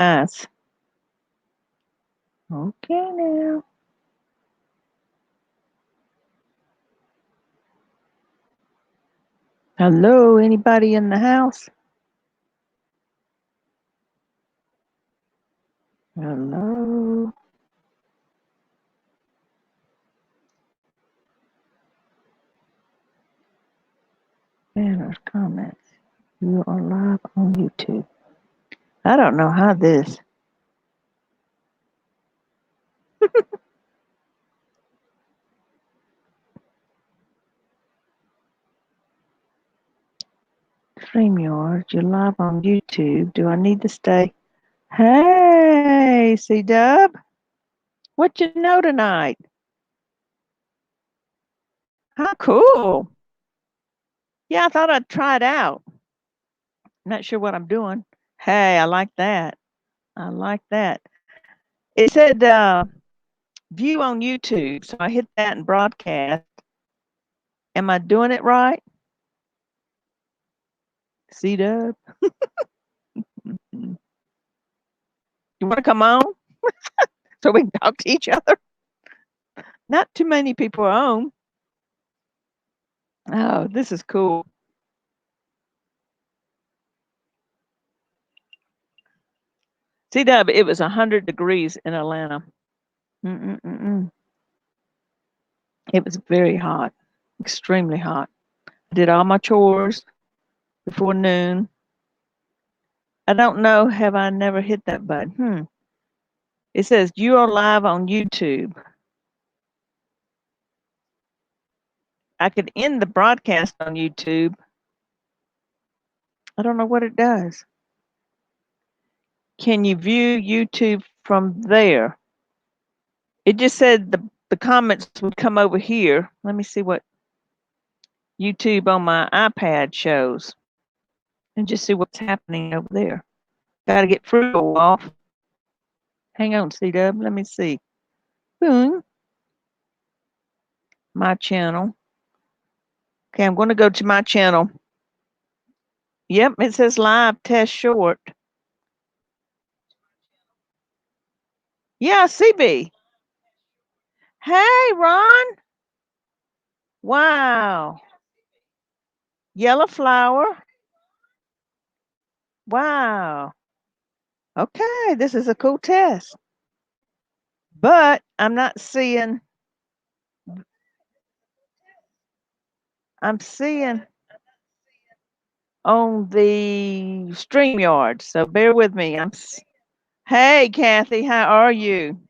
Nice. Okay now. Hello, anybody in the house? Hello. Banners, comments. You are live on YouTube. I don't know how this. StreamYard, you're live on YouTube. Do I need to stay? Hey, C Dub. What you know tonight? How cool. Yeah, I thought I'd try it out. Not sure what I'm doing. Hey, I like that. I like that. It said view on YouTube. So I hit that and broadcast. Am I doing it right? C Dub. You want to come on so we can talk to each other? Not too many people are on. Oh, this is cool. C Dub, it was 100 degrees in Atlanta. Mm-mm-mm-mm. It was very hot, extremely hot. I did all my chores before noon. I don't know, have I never hit that button? It says you are live on YouTube. I could end the broadcast on YouTube. I don't know what it does. Can you view YouTube from there? It just said the comments would come over here. Let me see what YouTube on my iPad shows and just see what's happening over there. Got to get Frugal off. Hang on, CW. Let me see. Boom. My channel. Okay, I'm going to go to my channel. Yep, it says live test short. Yeah, CB. Hey, Ron. Wow. Yellow flower. Wow. Okay, this is a cool test. But I'm seeing on the StreamYard. So bear with me. Hey, Kathy, how are you?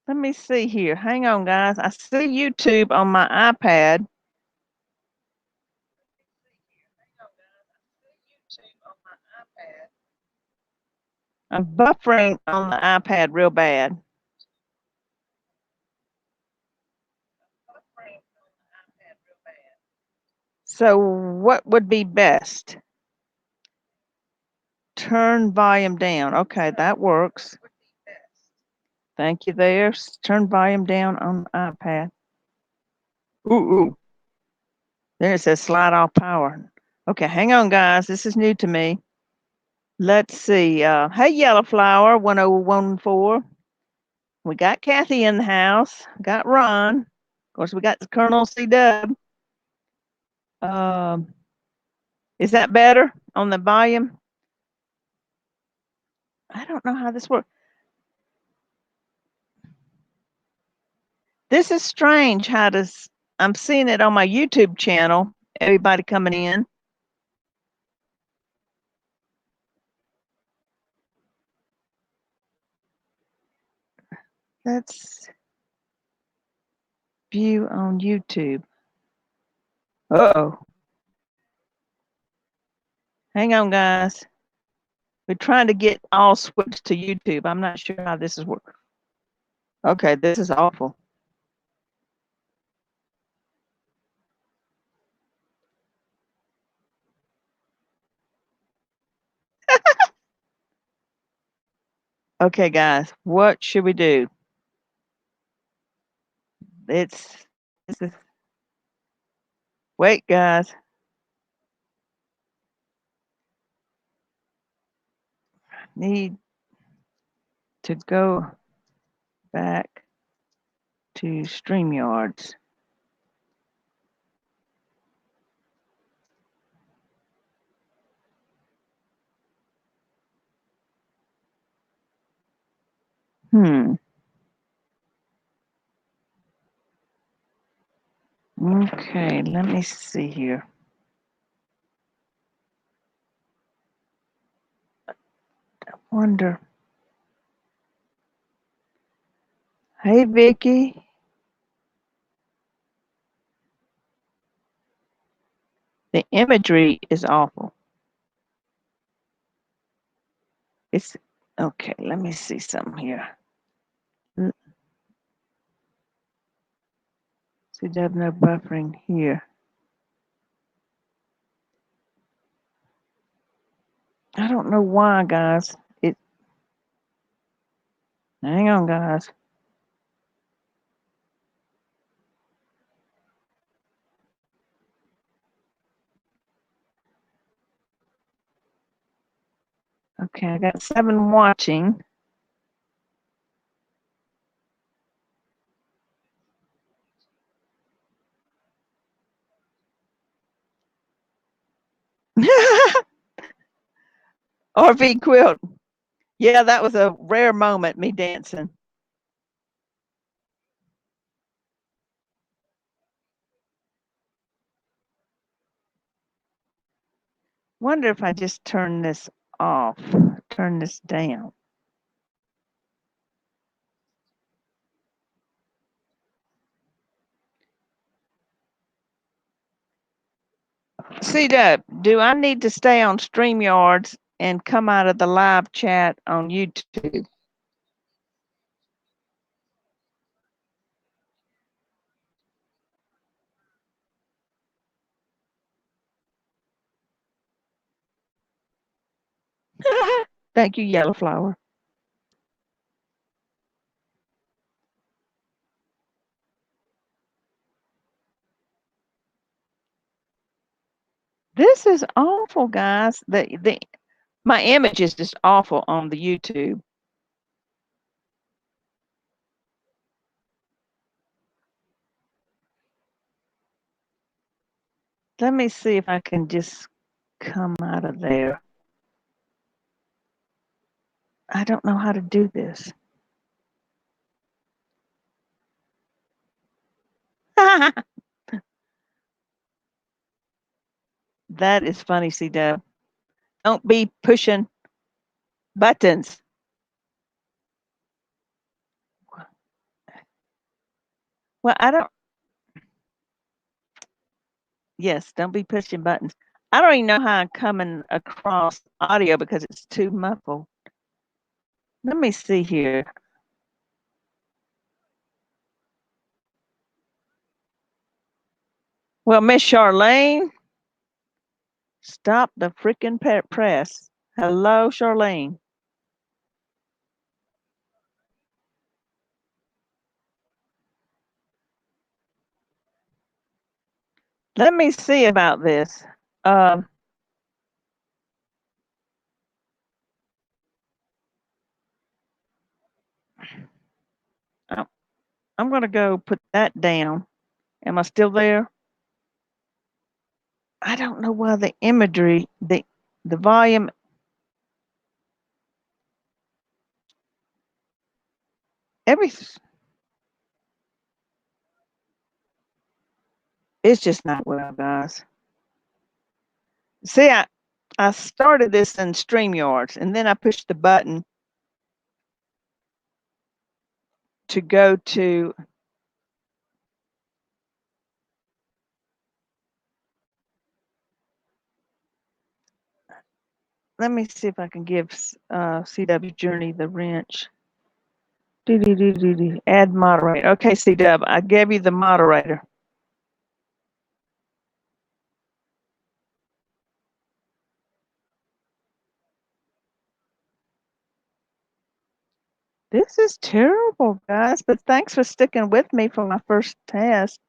Let me see here. Hang on, guys. I see YouTube on my iPad. I'm buffering on the iPad real bad. So, what would be best? Turn volume down. Okay, that works. Thank you there. Turn volume down on the iPad. Ooh. Then it says slide off power. Okay, hang on, guys. This is new to me. Let's see. Hey, Yellow Flower 1014. We got Kathy in the house. Got Ron. Of course, we got the Colonel C Dub. Um, is that better on the volume? I don't know how this works. This is strange. I'm seeing it on my YouTube channel? Everybody coming in. Let's view on YouTube. Uh-oh. Hang on, guys. We're trying to get all switched to YouTube. I'm not sure how this is working. Okay, this is awful. Okay, guys, what should we do? This is, wait, guys. need to go back to StreamYards. Okay, let me see here. I wonder. Hey, Vicky. The imagery is awful. It's okay. Let me see something here. See, there's no buffering here. I don't know why, guys. Hang on, guys. Okay, I got 7 watching. RV quilt. Yeah, that was a rare moment, me dancing. Wonder if I just turn this off, turn this down. C-Dub, do I need to stay on StreamYards and come out of the live chat on YouTube? Thank you, Yellow Flower. This is awful, guys. My image is just awful on the YouTube. Let me see if I can just come out of there. I don't know how to do this. That is funny, C-Dub. Don't be pushing buttons. Well, I don't. Yes, don't be pushing buttons. I don't even know how I'm coming across audio because it's too muffled. Let me see here. Well, Miss Charlene, stop the freaking press. Hello, Charlene. Let me see about this. Um, I'm going to go put that down. Am I still there? I don't know why the imagery, the volume. Every It's just not well, guys. See, I started this in StreamYards and then I pushed the button to go to. Let me see if I can give CW Journey the wrench. Add moderator. Okay, CW, I gave you the moderator. This is terrible, guys, but thanks for sticking with me for my first test.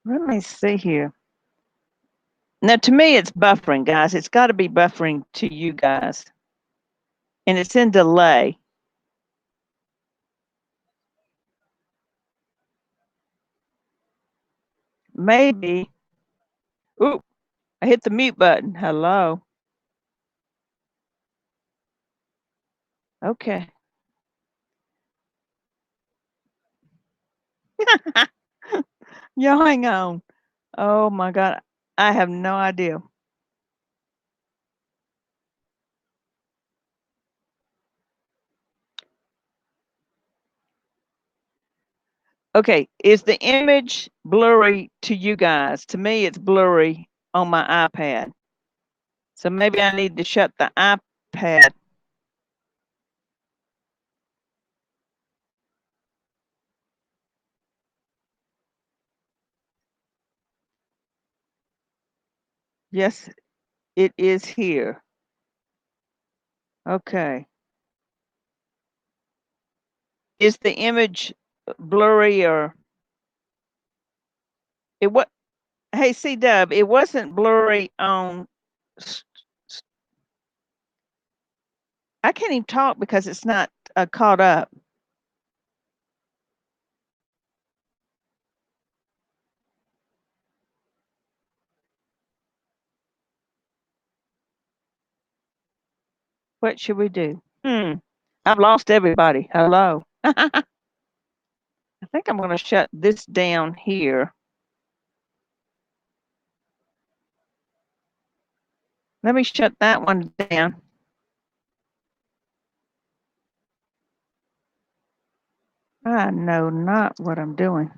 Let me see here. Now, to me, it's buffering, guys. It's got to be buffering to you guys. And it's in delay. Maybe. Ooh, I hit the mute button. Hello. Okay. Y'all hang on. Oh my God. I have no idea. Okay. Is the image blurry to you guys? To me, it's blurry on my iPad. So maybe I need to shut the iPad. Yes, it is here. Okay. Is the image blurry or it what? Hey, C Dub, it wasn't blurry on. s- I can't even talk because it's not caught up. What should we do? I've lost everybody. Hello. I think I'm going to shut this down here. Let me shut that one down. I know not what I'm doing.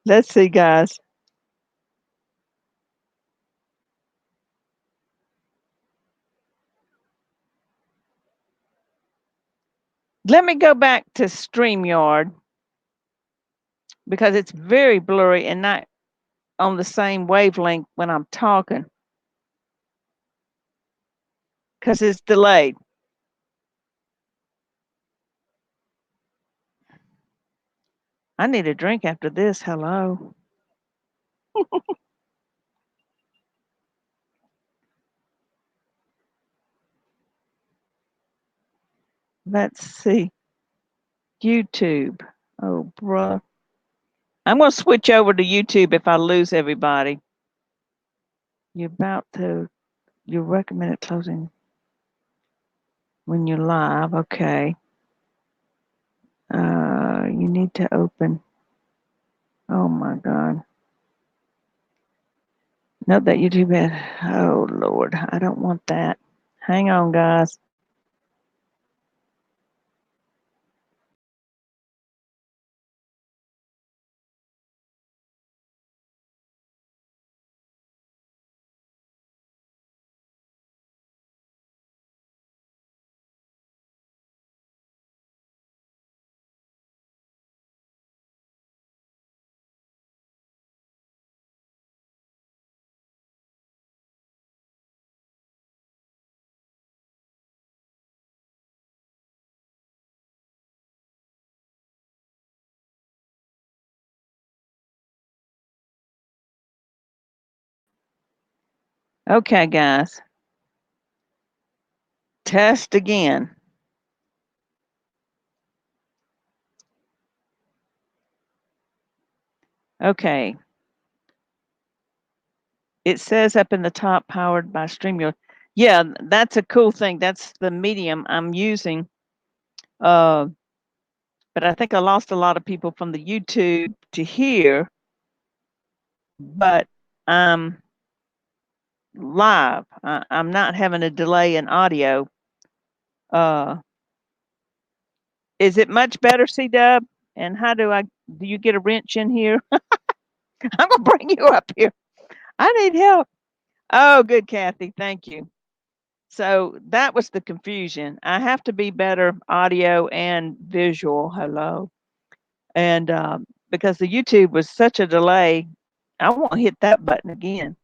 Let's see, guys. Let me go back to StreamYard because it's very blurry and not on the same wavelength when I'm talking because it's delayed. I need a drink after this. Hello. Let's see. YouTube. Oh, bruh. I'm going to switch over to YouTube if I lose everybody. You're about to, you recommended closing when you're live. Okay. You need to open. Oh my God. Note that YouTube had, oh Lord, I don't want that. Hang on, guys. Okay, guys. Test again. Okay. It says up in the top, powered by StreamYard. Yeah, that's a cool thing. That's the medium I'm using. Uh, but I think I lost a lot of people from the YouTube to here. But I'm live. I'm not having a delay in audio. Uh, is it much better, C Dub? And how do you get a wrench in here? I'm gonna bring you up here. I need help. Oh, good, Kathy. Thank you. So that was the confusion. I have to be better audio and visual. Hello. And because the YouTube was such a delay, I won't hit that button again.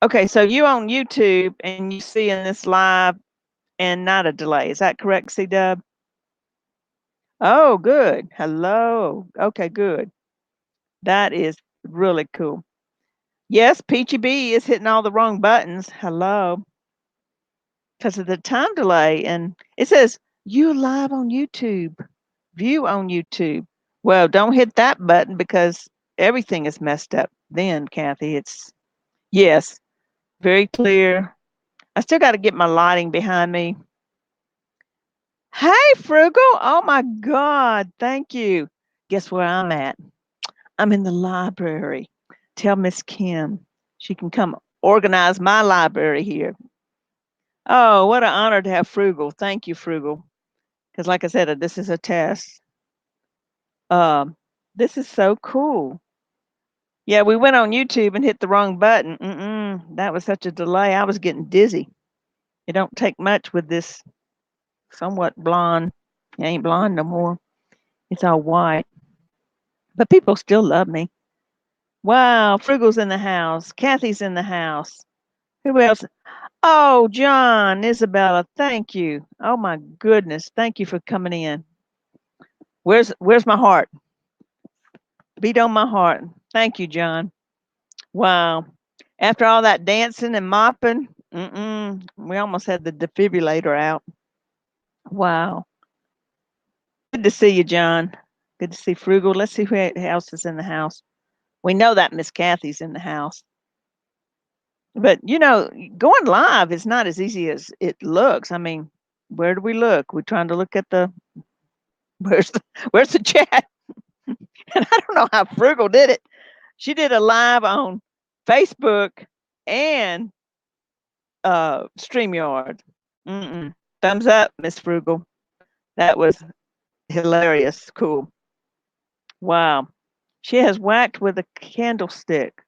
Okay, so you on YouTube and you see in this live and not a delay. Is that correct, C Dub? Oh, good. Hello. Okay, good. That is really cool. Yes, Peachy B is hitting all the wrong buttons. Hello. Because of the time delay. And it says you live on YouTube, view on YouTube. Well, don't hit that button because everything is messed up then, Kathy. It's, yes, very clear. I still got to get my lighting behind me. Hey, Frugal. Oh my God. Thank you. Guess where I'm at? I'm in the library. Tell Miss Kim she can come organize my library here. Oh, what an honor to have Frugal. Thank you, Frugal. Because, like I said, this is a test. Um, this is so cool. Yeah, we went on YouTube and hit the wrong button. That was such a delay. I was getting dizzy. It don't take much with this somewhat blonde. It ain't blonde no more. It's all white. But people still love me. Wow, Frugal's in the house. Kathy's in the house. Who else? Oh, John, Isabella, thank you. Oh my goodness, thank you for coming in. Where's my heart? Beat on my heart. Thank you, John. Wow. After all that dancing and mopping, we almost had the defibrillator out. Wow. Good to see you, John. Good to see Frugal. Let's see who else is in the house. We know that Miss Kathy's in the house. But going live is not as easy as it looks. I mean, where do we look? We're trying to look at the where's the chat? And I don't know how Frugal did it. She did a live on Facebook and StreamYard. Thumbs up, Miss Frugal. That was hilarious. Cool. Wow. She has whacked with a candlestick.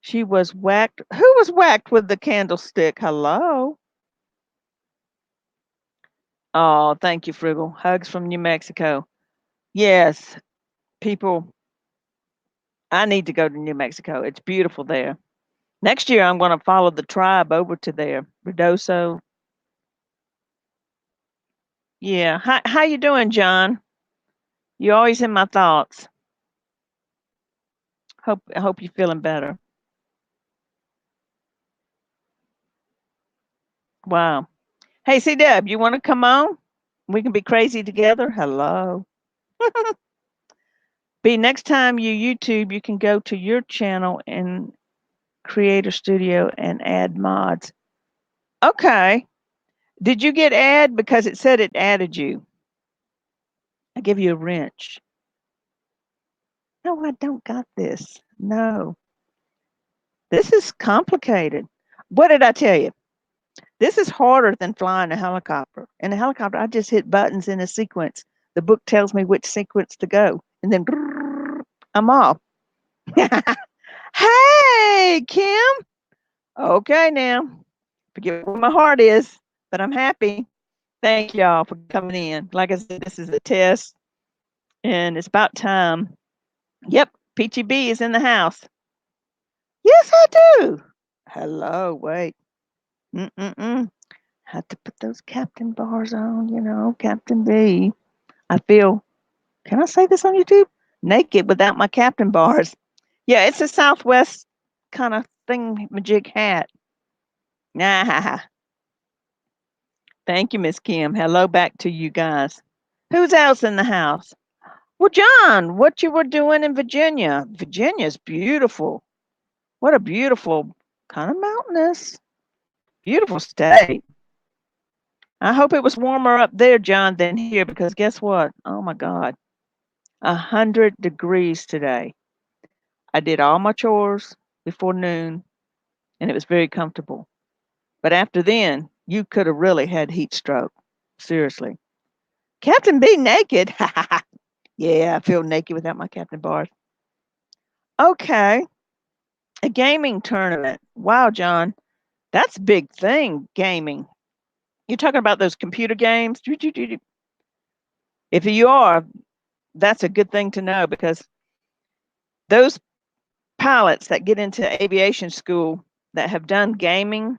She was whacked. Who was whacked with the candlestick? Hello. Oh, thank you, Frugal. Hugs from New Mexico. Yes, people, I need to go to New Mexico. It's beautiful there. Next year, I'm going to follow the tribe over to there. Redoso. Yeah. How you doing, John? You're always in my thoughts. I hope you're feeling better. Wow. Hey, C Deb, you want to come on? We can be crazy together. Hello. B, next time you YouTube, you can go to your channel in Creator Studio and add mods. Okay. Did you get add? Because it said it added you. I give you a wrench. No, I don't got this. No. This is complicated. What did I tell you? This is harder than flying a helicopter. In a helicopter, I just hit buttons in a sequence. The book tells me which sequence to go, and then I'm off. Hey, Kim. Okay, now. Forget where my heart is, but I'm happy. Thank y'all for coming in. Like I said, this is a test, and it's about time. Yep, Peachy B is in the house. Yes, I do. Hello, wait. Mm-mm-mm. Had to put those captain bars on, Captain B. I feel, can I say this on YouTube? Naked without my captain bars. Yeah, it's a Southwest kind of thing, majig hat. Nah. Thank you, Miss Kim. Hello back to you guys. Who's else in the house? Well, John, what you were doing in Virginia? Virginia's beautiful. What a beautiful, kind of mountainous, beautiful state. I hope it was warmer up there, John, than here, because guess what? Oh my God, 100 degrees today. I did all my chores before noon, and it was very comfortable. But after then, you could have really had heat stroke. Seriously. Captain B naked. Yeah, I feel naked without my captain bars. Okay. A gaming tournament. Wow, John. That's a big thing, gaming. You're talking about those computer games? If you are, that's a good thing to know because those pilots that get into aviation school, that have done gaming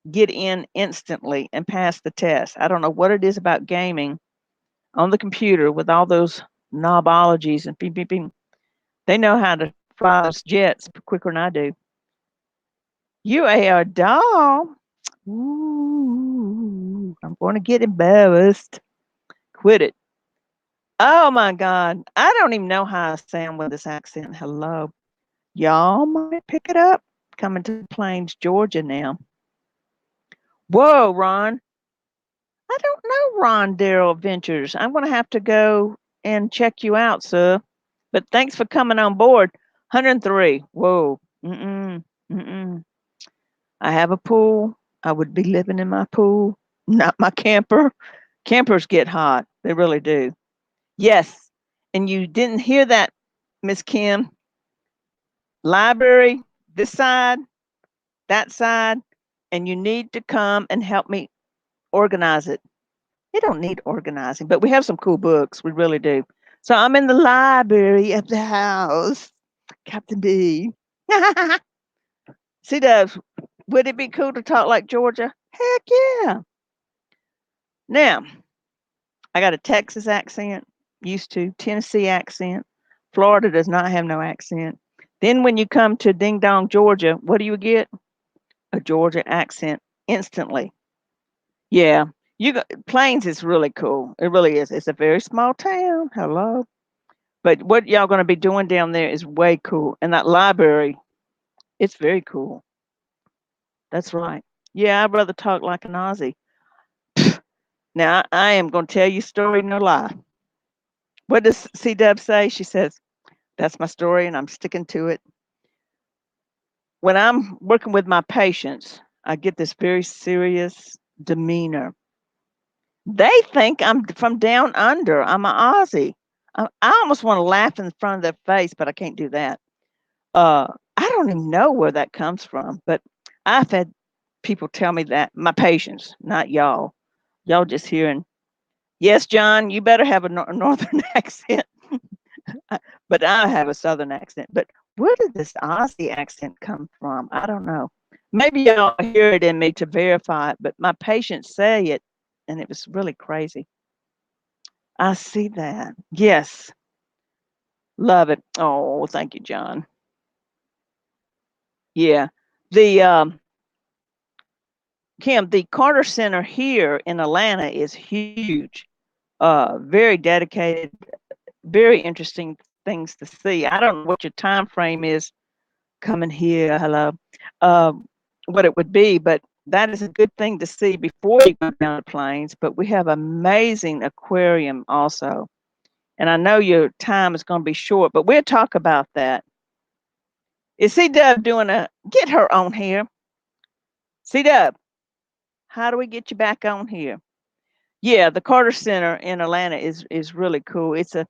get in instantly and pass the test. I don't know what it is about gaming on the computer with all those knobologies and beep, beep, beep. They know how to fly those jets quicker than I do. You are a doll. Ooh, I'm going to get embarrassed. Quit it. Oh my God. I don't even know how I sound with this accent. Hello. Y'all might pick it up. Coming to Plains, Georgia now. Whoa, Ron. I don't know Ron Darrell Ventures. I'm going to have to go and check you out, sir. But thanks for coming on board. 103. Whoa. Mm-mm. Mm-mm. I have a pool. I would be living in my pool, not my camper. Campers get hot. They really do. Yes. And you didn't hear that, Miss Kim. Library, this side, that side, and you need to come and help me organize it. It don't need organizing, but we have some cool books. We really do. So I'm in the library of the house, Captain B. See, Dubs, would it be cool to talk like Georgia? Heck yeah. Now, I got a Texas accent, used to, Tennessee accent. Florida does not have no accent. Then when you come to Ding Dong, Georgia, what do you get? A Georgia accent instantly. Yeah, you got Plains is really cool. It really is. It's a very small town. Hello. But what y'all going to be doing down there is way cool. And that library, it's very cool. That's right. Yeah, I'd rather talk like an Aussie. Now, I am going to tell you a story, no lie. What does C Dub say? She says, that's my story and I'm sticking to it. When I'm working with my patients, I get this very serious demeanor. They think I'm from down under. I'm an Aussie. I almost want to laugh in front of their face, but I can't do that. I don't even know where that comes from, but I've had people tell me that, my patients, not y'all. Y'all just hearing, yes, John, you better have a northern accent. But I have a southern accent. But where did this Aussie accent come from? I don't know. Maybe y'all hear it in me to verify it, but my patients say it, and it was really crazy. I see that. Yes. Love it. Oh, thank you, John. Yeah. The Kim, the Carter Center here in Atlanta is huge. Very dedicated, very interesting things to see. I don't know what your time frame is coming here. Hello. Um, what it would be, but that is a good thing to see before you go down the Plains. But we have amazing aquarium also. And I know your time is going to be short, but we'll talk about that. Is C Dub doing a get her on here? C Dub, how do we get you back on here? Yeah, the Carter Center in Atlanta is really cool. It's a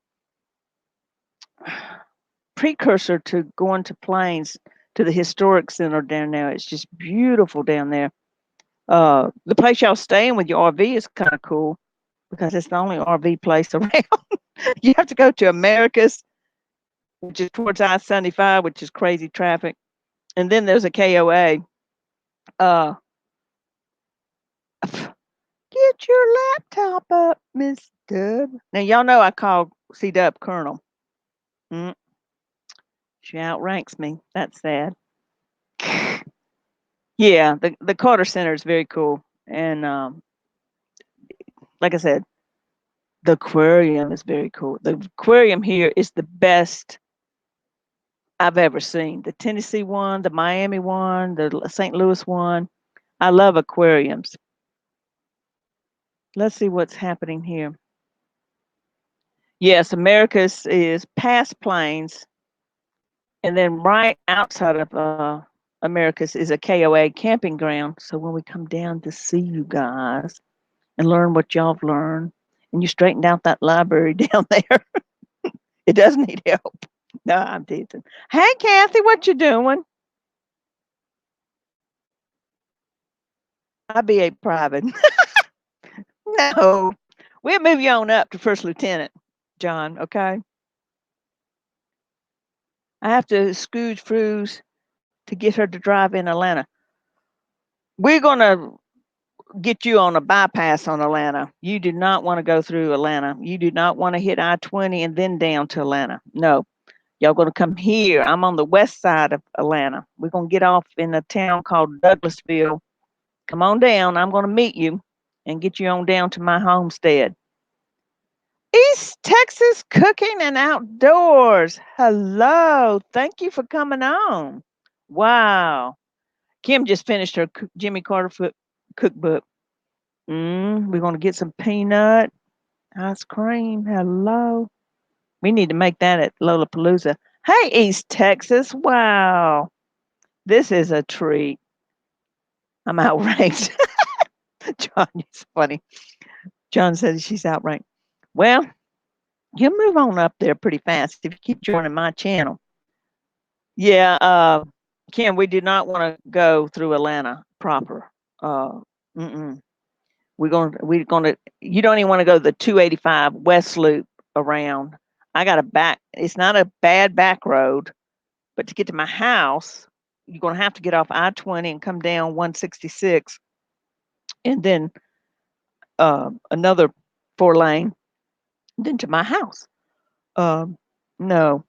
precursor to going to Plains to the historic center down there. It's just beautiful down there. The place y'all staying with your RV is kind of cool because it's the only RV place around. You have to go to Americas, which is towards I-75, which is crazy traffic. And then there's a KOA. Uh, get your laptop up, Miss Dub. Now, y'all know I call C Dub Colonel. Mm, she outranks me. That's sad. Yeah, the Carter Center is very cool. And like I said, the aquarium is very cool. The aquarium here is the best I've ever seen. The Tennessee one, the Miami one, the St. Louis one. I love aquariums. Let's see what's happening here. Yes, Americas is past Plains, and then right outside of Americas is a KOA camping ground. So when we come down to see you guys and learn what y'all have learned, and you straightened out that library down there, it does need help. No, I'm teasing. Hey, Kathy, what you doing? I'll be a private. No, we'll move you on up to first lieutenant, John. Okay. I have to scooge Fruz to get her to drive in Atlanta. we're gonna get you on a bypass on Atlanta. You do not want to go through Atlanta. You do not want to hit I-20 and then down to Atlanta. No, y'all going to come here. I'm on the west side of Atlanta. We're going to get off in a town called Douglasville. Come on down. I'm going to meet you and get you on down to my homestead. East Texas Cooking and Outdoors. Hello. Thank you for coming on. Wow. Kim just finished her Jimmy Carter cookbook. We're going to get some peanut ice cream. Hello. We need to make that at Lollapalooza. Hey, East Texas. Wow. This is a treat. I'm outranked. John is funny. John says she's outranked. Well, you'll move on up there pretty fast if you keep joining my channel. Yeah, Kim, we do not want to go through Atlanta proper. Mm-mm. We're gonna. You don't even want to go the 285 West Loop around. I got a back. It's not a bad back road, but to get to my house, you're gonna have to get off I-20 and come down 166, and then another 4 lane, then to my house. No,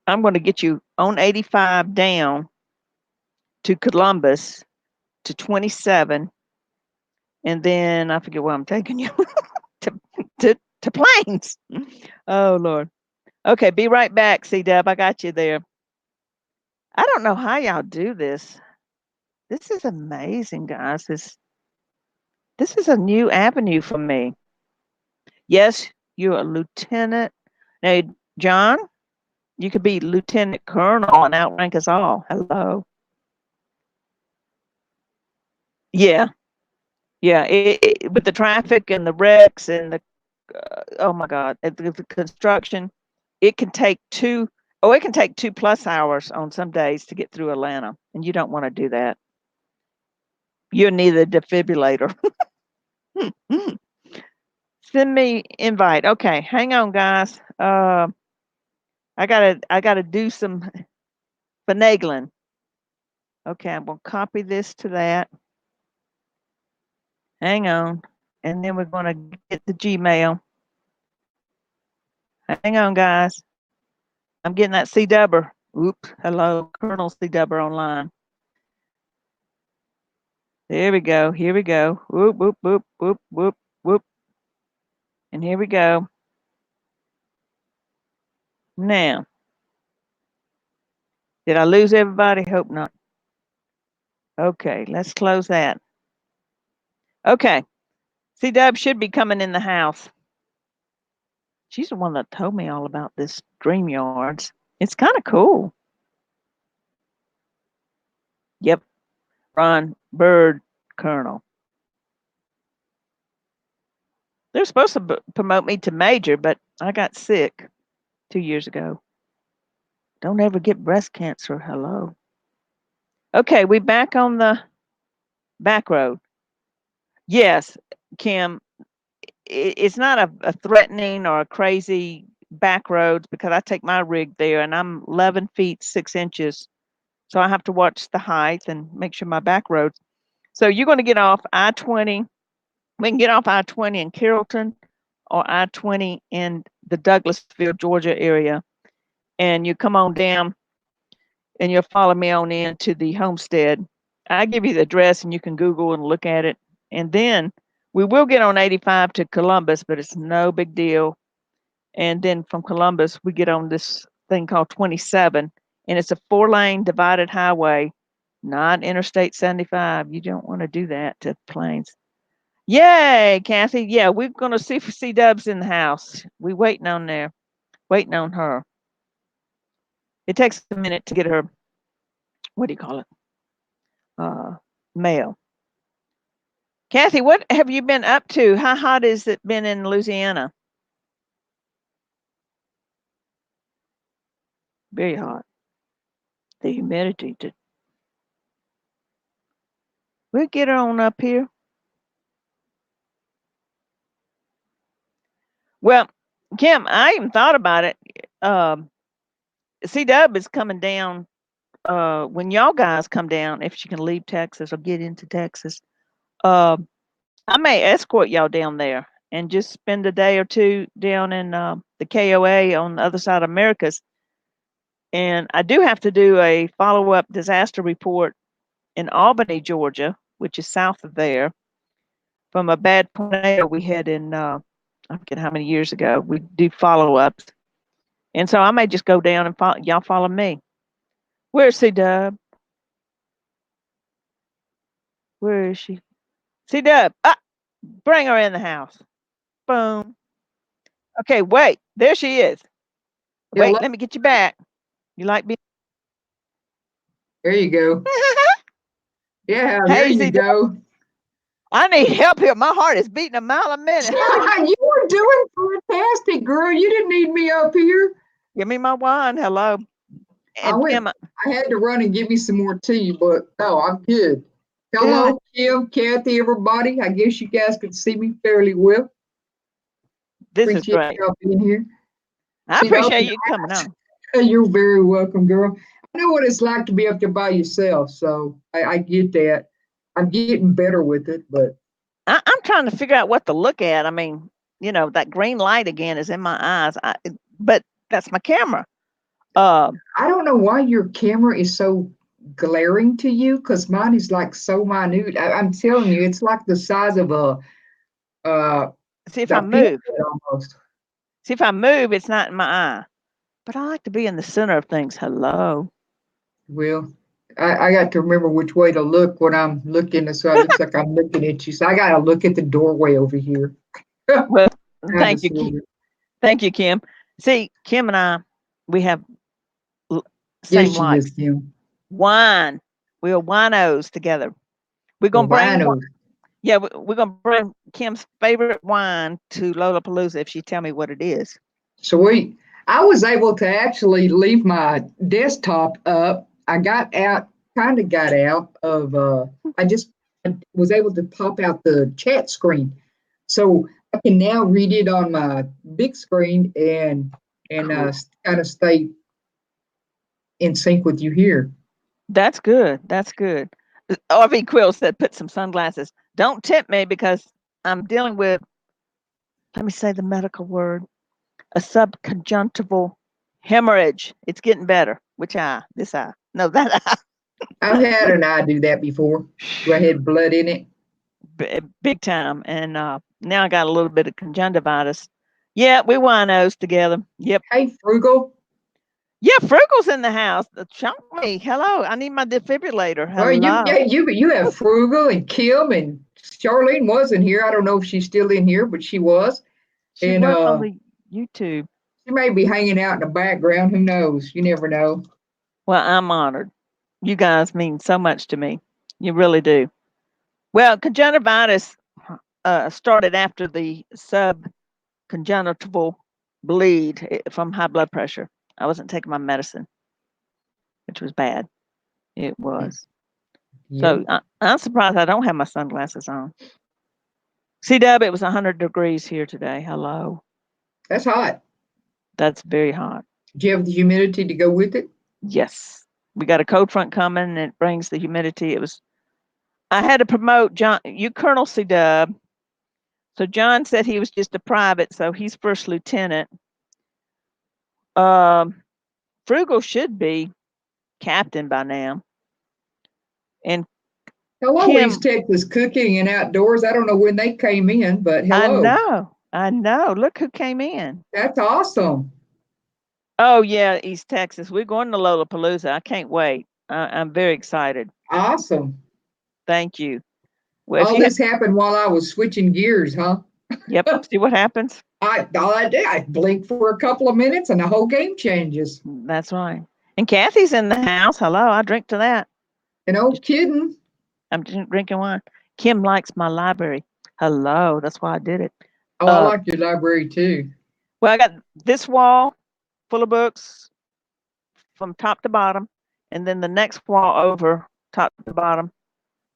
I'm going to get you on 85 down to Columbus to 27, and then I forget where I'm taking you to to Plains. Oh Lord. Okay, be right back, C-Dub. I got you there. I don't know how y'all do this. This is amazing, guys. This is a new avenue for me. Yes, you're a lieutenant. Now, John, you could be lieutenant colonel and outrank us all. Hello. Yeah, yeah. With the traffic and the wrecks and the oh my God, the construction, it can take two. Oh, it can take 2+ hours on some days to get through Atlanta, and you don't want to do that. You'll need a defibrillator. Send me invite. Okay, hang on, guys. I gotta do some finagling. Okay, I'm gonna copy this to that. Hang on, and then we're gonna get the Gmail. Hang on, guys. I'm getting that C Dubber. Oops, hello, Colonel C Dubber online. There we go. Here we go. Whoop, whoop, whoop, whoop, whoop, whoop. And here we go. Now, did I lose everybody? Hope not. Okay, let's close that. Okay, C Dub should be coming in the house. She's the one that told me all about this StreamYards. It's kind of cool. Yep, Ron Bird, Colonel. They're supposed to promote me to major, but I got sick 2 years ago. Don't ever get breast cancer. Hello. Okay, we back on the back road. Yes, Kim, it's not a threatening or a crazy back roads because I take my rig there and I'm 11 feet 6 inches. So I have to watch the height and make sure my back roads. So you're going to get off I-20. We can get off I-20 in Carrollton or I-20 in the Douglasville, Georgia area. And you come on down and you'll follow me on into the homestead. I give you the address and you can Google and look at it. And then we will get on 85 to Columbus, but it's no big deal. And then from Columbus, we get on this thing called 27, and it's a 4 lane divided highway, not Interstate 75. You don't want to do that to Plains. Yay, Kathy. Yeah, we're going to see if C Dub's in the house. We waiting on there, waiting on her. It takes a minute to get her, what do you call it? Mail. Kathy, what have you been up to? How hot has it been in Louisiana? Very hot. The humidity. We'll get her on up here. Well, Kim, I even thought about it. C Dub is coming down when y'all guys come down, if you can leave Texas or get into Texas, uh, I may escort y'all down there and just spend a day or two down in the KOA on the other side of Americas. And I do have to do a follow up disaster report in Albany, Georgia, which is south of there, from a bad tornado we had in, I forget how many years ago. We do follow ups. And so I may just go down and y'all follow me. Where's C Dub? Where is she? C Dub. Ah, bring her in the house. Boom. Okay, wait. There she is. Hello. Wait, let me get you back. You like being. There you go. Yeah, there Hey, you C Dub. go. I need help here. My heart is beating a mile a minute. Hurry. You were doing fantastic, girl. You didn't need me up here. Give me my wine. Hello. I And went. Kim, I had to run and give me some more tea, but no, I'm good. good. Hello, Kim, Kathy, everybody. I guess you guys could see me fairly well. This is Appreciate great. y'all being here. I See, y'all, appreciate you coming on. you're very welcome, girl. I know what it's like to be up there by yourself, so I get that. I'm getting better with it, but I'm trying to figure out what to look at. I mean, that green light again is in my eyes. But that's my camera. Uh, I don't know why your camera is so glaring to you because mine is like so minute. I'm telling you, it's like the size of uh, see if I a peanut move. almost. See if I move, it's not in my eye. But I like to be in the center of things. Hello. Well, I got to remember which way to look when I'm looking, so it looks like I'm looking at you. So I got to look at the doorway over here. Well, Kind of thank you, sort of. thank you, Kim. See, Kim and I, we have Yes, same she is, likes. Kim. Wine. We're winos together. We're The gonna bring winos. yeah, we're gonna bring Kim's favorite wine to Lollapalooza if she tell me what it is. Sweet. I was able to actually leave my desktop up. I got out of, I was able to pop out the chat screen. So I can now read it on my big screen and Cool. kind of stay in sync with you here. That's good. That's good. RV Quill said, put some sunglasses. Don't tempt me because I'm dealing with, let me say the medical word, a subconjunctival hemorrhage. It's getting better. Which eye? This eye. No, that eye. I've had an eye do that before, where I had blood in it. Big time. And now I got a little bit of conjunctivitis. Yeah, we winos together. Yep. Hey, Frugal. Yeah, Frugal's in the house. Show me. Hello. I need my defibrillator. Well, Hello. you have Frugal and Kim and Charlene wasn't here. I don't know if she's still in here, but she was. She And was on the YouTube. she may be hanging out in the background. Who knows? You never know. Well, I'm honored. You guys mean so much to me. You really do. Well, conjunctivitis started after the subconjunctival bleed from high blood pressure. I wasn't taking my medicine, which was bad. It was. Yep. So I'm surprised I don't have my sunglasses on. CW, it was 100 degrees here today. Hello. That's hot. That's very hot. Do you have the humidity to go with it? Yes. We got a cold front coming and it brings the humidity. I had to promote John, you Colonel CW. So John said he was just a private, so he's first lieutenant. Um, Frugal should be captain by now. And Hello, East Kim, Texas Cooking and Outdoors. I don't know when they came in, but I hello. know, I know. Look who came in. That's awesome. Oh yeah, East Texas. We're going to Lollapalooza. I can't wait. I'm very excited. Awesome. Thank you. Well, if All you this happened while I was switching gears, huh? yep, see what happens. All I did, I blinked for a couple of minutes and the whole game changes. That's right. And Kathy's in the house. Hello, I drink to that. You know, kidding. I'm just drinking wine. Kim likes my library. Hello, that's why I did it. Oh, I Uh, like your library too. well, I got this wall full of books from top to bottom, and then the next wall over top to bottom.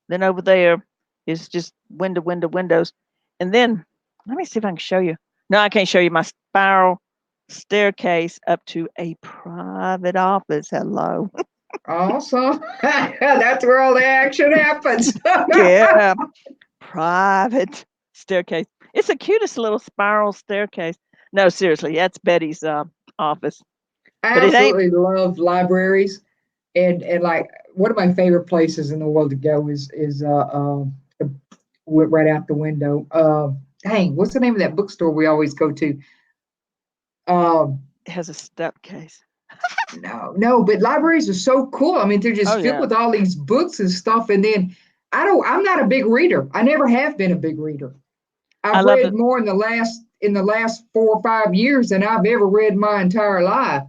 Then over there is just windows, and then let me see if I can show you. No, I can't show you my spiral staircase up to a private office. Hello. Awesome. That's where all the action happens. Yeah, private staircase. It's the cutest little spiral staircase. No, seriously, that's Betty's office. I But it ain't. absolutely love libraries, and like one of my favorite places in the world to go uh, right out the window. Dang, what's the name of that bookstore we always go to? Um, It has a step case. no, no, but libraries are so cool. I mean, they're Oh just filled yeah, with all these books and stuff. And then I'm not a big reader. I never have been a big reader. I I've love read the more in the last 4 or 5 years than I've ever read my entire life.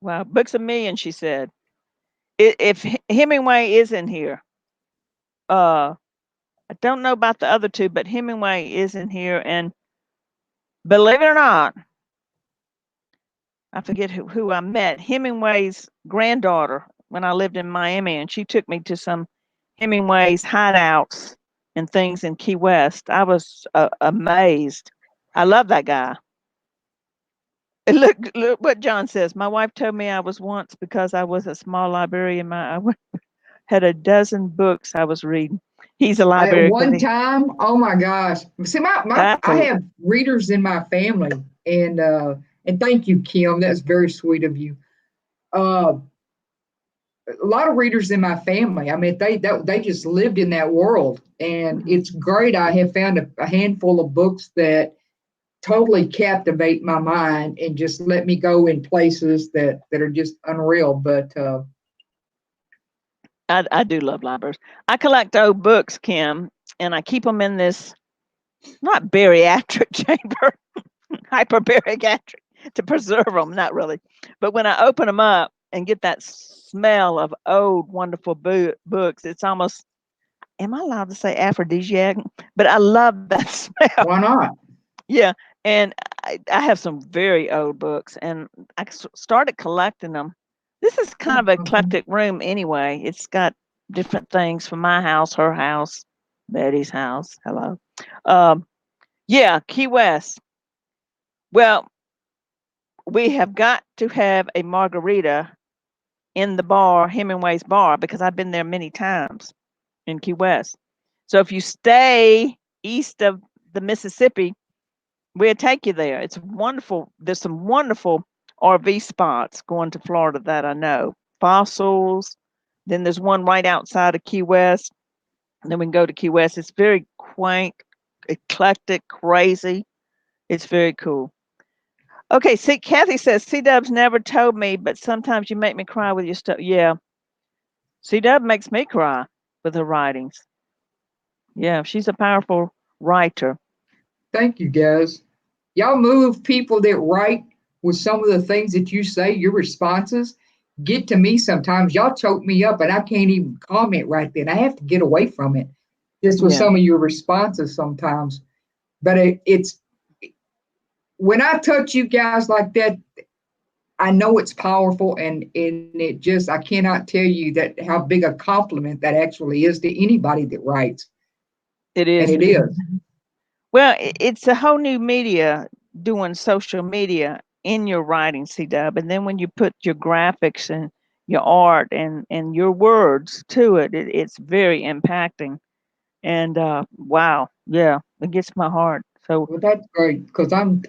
wow books a million. She said. If Hemingway is in here, uh, I don't know about the other two, but Hemingway is in here, and believe it or not, I forget who I met. Hemingway's granddaughter when I lived in Miami, and she took me to some Hemingway's hideouts and things in Key West. I was amazed. I love that guy. And look what John says. My wife told me I was once because I was a small librarian. Had a dozen books I was reading. He's a At librarian because one he. time, oh my gosh. See, That's I a have readers in my family, and thank you, Kim. That's very sweet of you. Uh, a lot of readers in my family. I mean, they just lived in that world, and mhm. it's great. I have found a handful of books that totally captivate my mind and just let me go in places that are just unreal. But I do love libraries. I collect old books, Kim, and I keep them in this not bariatric chamber, hyperbariatric to preserve them. Not really, but when I open them up and get that smell of old wonderful books, it's almost. Am I allowed to say aphrodisiac? But I love that smell. why not? Yeah, and I have some very old books, and started collecting them. This is kind of an eclectic room anyway. It's got different things from my house, her house, Betty's house. Hello. Um, yeah, Key West. Well, we have got to have a margarita in the bar, Hemingway's bar, because I've been there many times in Key West. So if you stay east of the Mississippi, we'll take you there. It's wonderful. There's some wonderful RV spots going to Florida that I know. Fossils. Then there's one right outside of Key West. And then we can go to Key West. It's very quaint, eclectic, crazy. It's very cool. Okay, see, Kathy says C Dubs never told me, but sometimes you make me cry with your stuff. Yeah, C Dub makes me cry with her writings. Yeah, she's a powerful writer. Thank you, guys. Y'all move people that write with some of the things that you say, your responses get to me sometimes. Y'all choke me up and I can't even comment right then. I have to get away from it just with Yeah, some of your responses sometimes. But it's when I touch you guys like that, I know it's powerful and it just, I cannot tell you that how big a compliment that actually is to anybody that writes. it And is. it is. Well, it's a whole new media doing social media in your writing, C Dub. And then when you put your graphics and your art and your words to it, it's very impacting. And wow, yeah, it gets my heart. So Well, that's great because I'm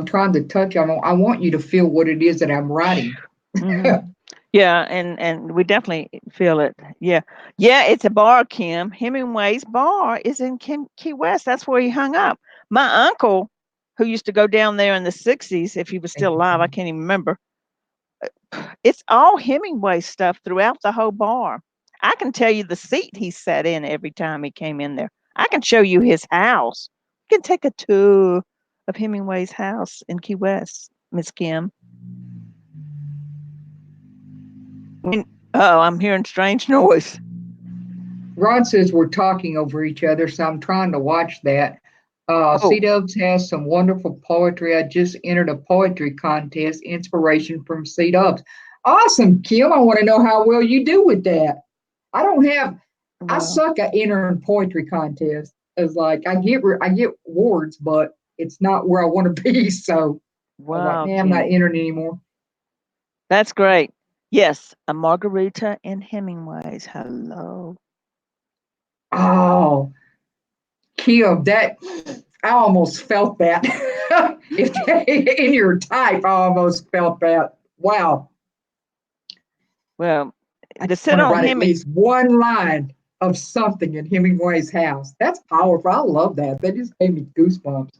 trying to touch. I want you to feel what it is that I'm writing. mhm. Yeah, and we definitely feel it. Yeah, yeah, it's a bar, Kim. Hemingway's bar is in Key West. That's where he hung up. My uncle, who used to go down there in the '60s, if he was still alive, I can't even remember. It's all Hemingway stuff throughout the whole bar. I can tell you the seat he sat in every time he came in there. I can show you his house. You can take a tour of Hemingway's house in Key West, Miss Kim. Oh, I'm hearing strange noise. Ron says we're talking over each other, so I'm trying to watch that. Oh, C Dubs has some wonderful poetry. I just entered a poetry contest, inspiration from C Dubs. Awesome, Kim. I want to know how well you do with that. I don't have, I wow. suck at entering poetry contests. It's like I get awards, but it's not where I want to be. So I was like, Wow, nah, I'm not Kim. entering anymore. That's great. Yes, a margarita in Hemingway's. Hello. Oh, Kim, that I almost felt that. If in your type, I almost felt that. Wow. Well, I to just sit want to on write at Heming. least one line of something in Hemingway's house. That's powerful. I love that. That just gave me goosebumps.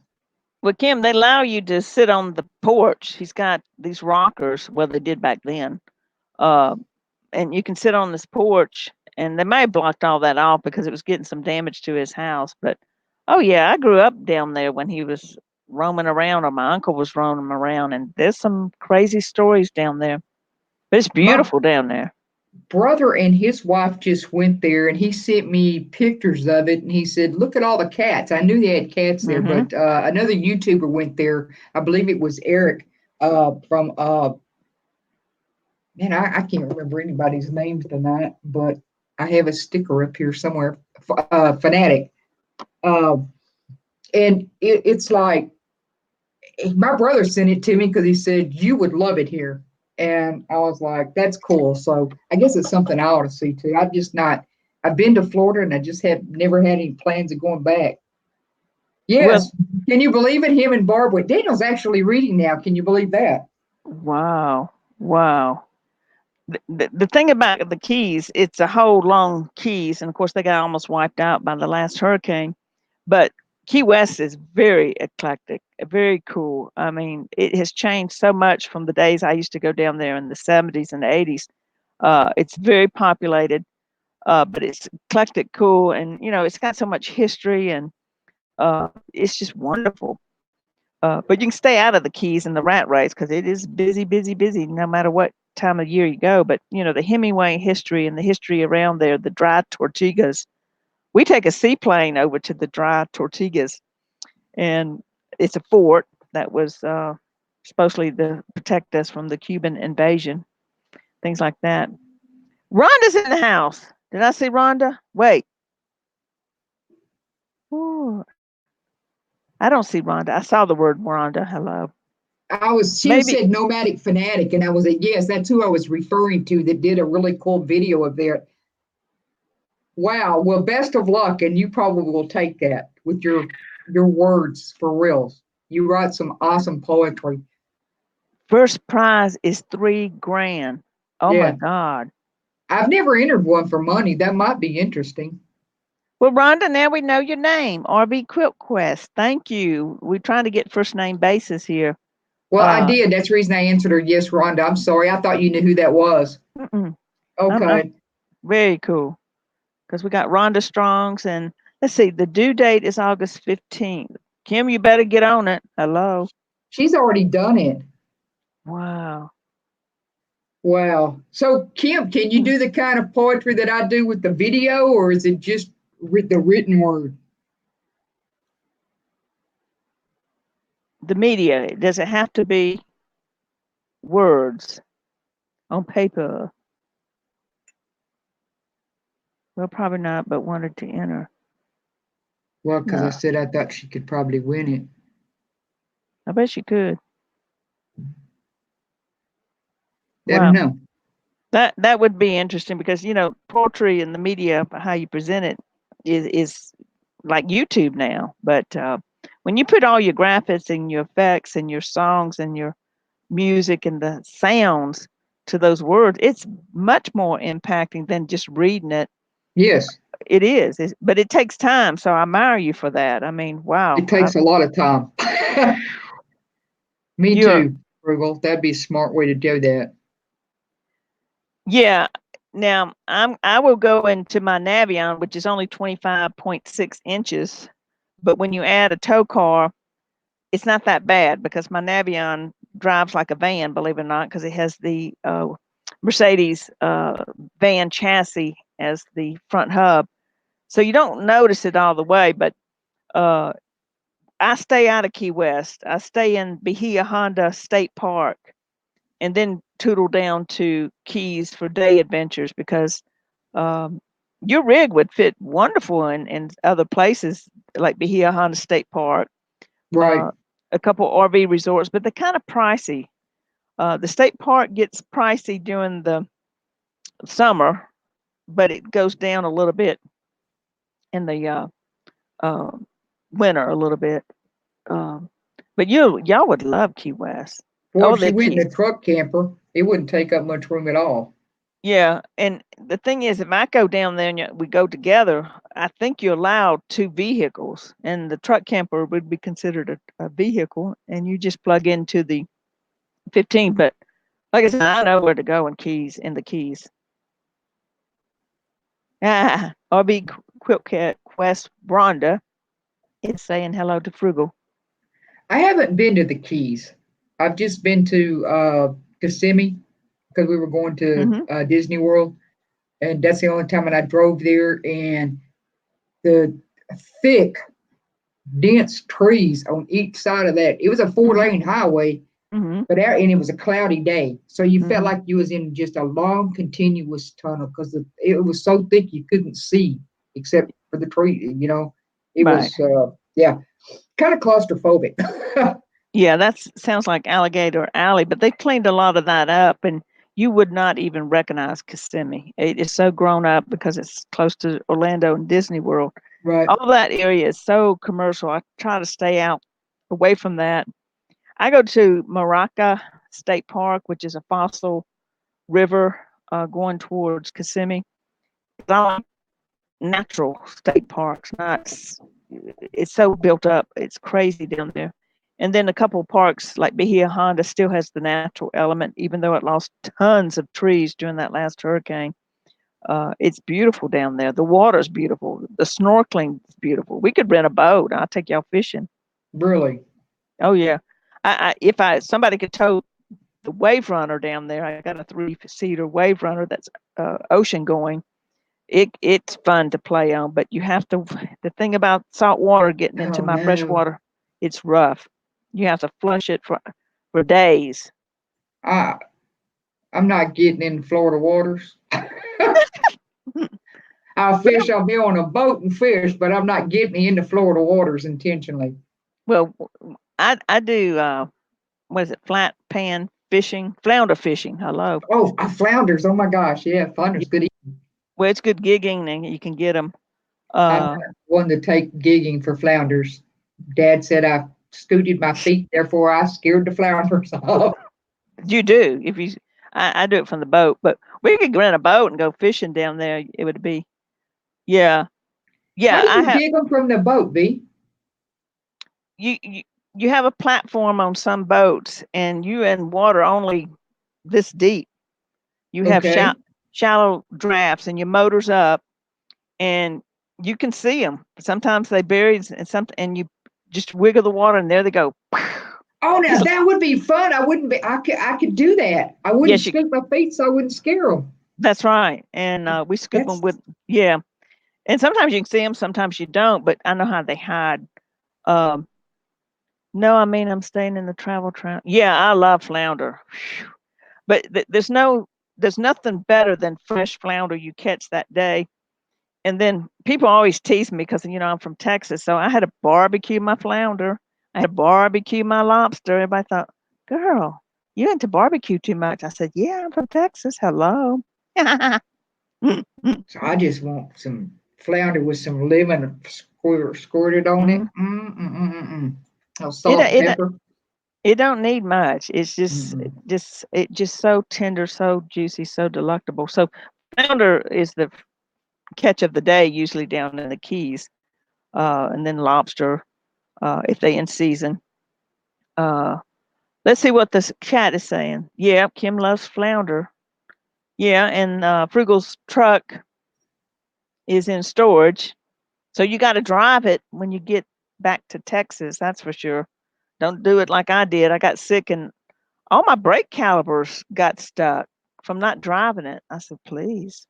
Well, Kim, they allow you to sit on the porch. He's got these rockers. Well, they did back then. Uh, and you can sit on this porch. And they may have blocked all that off because it was getting some damage to his house. But oh yeah, I grew up down there when he was roaming around, or my uncle was roaming around. And there's some crazy stories down there. But it's My beautiful down there. brother and his wife just went there and he sent me pictures of it and he said, "Look at all the cats." I knew they had cats there, Hmm. but another YouTuber went there. I believe it was Eric from man, I can't remember anybody's names tonight, but I have a sticker up here somewhere. Fanatic. Um, and it's like my brother sent it to me because he said you would love it here, and I was like, "That's cool." So I guess it's something I ought to see too. I've just not. I've been to Florida, and I just have never had any plans of going back. Well, Yes, can you believe it? Him and Barbara Daniel's actually reading now. Can you believe that? wow. Wow. The thing about the Keys, it's a whole long Keys. And of course, they got almost wiped out by the last hurricane. But Key West is very eclectic, very cool. I mean, it has changed so much from the days I used to go down there in the 70s and the 80s. It's very populated, but it's eclectic, cool, and it's got so much history, and it's just wonderful. But you can stay out of the Keys and the rat race because it is busy, busy, busy, no matter what time of year you go. But the Hemingway history and the history around there, the dry Tortugas. We take a seaplane over to the dry Tortugas, and it's a fort that was supposedly to protect us from the Cuban invasion, things like that. Rhonda's in the house. Did I see Rhonda? Wait. Ooh, I don't see Rhonda. I saw the word Rhonda. Hello. She was Maybe. said nomadic fanatic, and I was like, yes, that's who I was referring to that did a really cool video of their. Wow. Well, best of luck, and you probably will take that with your words for reals. You write some awesome poetry. First prize is 3 grand. Oh my Yeah. God. I've never entered one for money. That might be interesting. Well, Rhonda, now we know your name. RV Quilt Quest. Thank you. We're trying to get first name basis here. Well, I Uh, did. That's the reason I answered her. Yes, Rhonda. I'm sorry. I thought you knew who that was. mm-mm. I'm Okay. very cool because we got Rhonda Strongs, and let's see, the due date is August 15th. Kim, you better get on it. Hello. She's already done it. Wow. Wow. So, Kim, can you Mm. do the kind of poetry that I do with the video, or is it just the written word? The media, does it have to be words on paper? Well, probably not, but wanted to enter. Well, because I No, said I thought she could probably win it. I bet you could. I don't Wow. know. That would be interesting because poetry and the media, how you present it, is like YouTube now. But when you put all your graphics and your effects and your songs and your music and the sounds to those words, it's much more impacting than just reading it. Yes, It is, but it takes time. So I admire you for that. I mean, it wow. takes a lot of time. Me You're too, Frugal. That'd be a smart way to do that. Yeah. Now I will go into my Navion, which is only 25.6 inches, but when you add a tow car, it's not that bad because my Navion drives like a van, believe it or not, because it has the Mercedes van chassis as the front hub. So you don't notice it all the way, but uh, I stay out of Key West. I stay in Bahia Honda State Park and then tootle down to Keys for day adventures because um, your rig would fit wonderful in other places like Bahia Honda State Park, Right. uh, a couple RV resorts, but they're kind of pricey. The state park gets pricey during the summer, but it goes down a little bit in the uh, winter a little bit. Um, but y'all would love Key West. Well, Oh, if you the went in Keys. a truck camper, it wouldn't take up much room at all. Yeah, and the thing is, if I go down there and we go together, I think you're allowed two vehicles, and the truck camper would be considered a vehicle, and you just plug into the 15. But like I said, I know where to go in the Keys. Ah, RB Quilt Quest Rhonda is saying hello to Frugal. I haven't been to the Keys. I've just been to Kissimmee because we were going to Hmm. Disney World, and that's the only time that I drove there. And the thick, dense trees on each side of that. It was a Hmm. four-lane highway, Hmm. but out and it was a cloudy day, so you felt Hmm. like you was in just a long, continuous tunnel because it was so thick you couldn't see except for the tree. It Right. was yeah, kind of claustrophobic. Yeah, that sounds like Alligator Alley, but they cleaned a lot of that up, and you would not even recognize Kissimmee. It is so grown up because it's close to Orlando and Disney World. Right. All that area is so commercial. I try to stay out away from that. I go to Maraca State Park, which is a fossil river going towards Kissimmee. I like natural state parks, not it's so built up. It's crazy down there. And then a couple of parks like Bahia Honda still has the natural element, even though it lost tons of trees during that last hurricane. It's beautiful down there. The water's beautiful. The snorkeling is beautiful. We could rent a boat. I'll take y'all fishing. Really. Oh yeah. If somebody could tow the Wave Runner down there, I got a 3-seater Wave Runner that's ocean going. It's fun to play on, but you have to. The thing about salt water getting into Oh my fresh no. water, it's rough. You have to flush it for days. I I'm not getting in Florida waters. I'll fish. Well, I'll be on a boat and fish, but I'm not getting into Florida waters intentionally. well, I do. What is it? Flat pan fishing, flounder fishing. Hello. Oh, flounders. Oh my gosh. Yeah, Yeah. flounders. Good. Well, it's good gigging, and you can get them. I'm Uh, one to take gigging for flounders. Dad said I scooted my feet, therefore I scared the flounders off. you do if you. I do it from the boat, but we could rent a boat and go fishing down there. It would be, yeah, How yeah. do I you have gig them from the boat, B? you, you. You have a platform on some boats, and you in water only this deep. You have Okay. shallow drafts, and your motor's up, and you can see them. Sometimes they bury and and you just wiggle the water, and there they go. Oh, now Just that would be fun. I wouldn't be. I could do that. I wouldn't yes, you. scoot my feet, so I wouldn't scare them. That's right. And we scoop them That's with yeah. And sometimes you can see them, sometimes you don't. But I know how they hide. Um, no, I mean I'm staying in the travel trap. Yeah, I love flounder. Phew. But there's nothing better than fresh flounder you catch that day. And then people always tease me because I'm from Texas, so I had to barbecue my flounder. I had to barbecue my lobster. Everybody thought, "Girl, you into barbecue too much." I said, "Yeah, I'm from Texas. Hello." so. I just want some flounder with some lemon squirted on it. Mhm. Oh, It salt and it pepper. it don't need much. It's Mm-mm. just so tender, so juicy, so delectable. So flounder is the catch of the day usually down in the Keys, and then lobster if they in season. Uh, let's see what this chat is saying. Yeah, Kim loves flounder. Yeah, and Frugal's truck is in storage, so you got to drive it when you get back to Texas. That's for sure. Don't do it like I did. I got sick and all my brake calipers got stuck from not driving it. I said, please,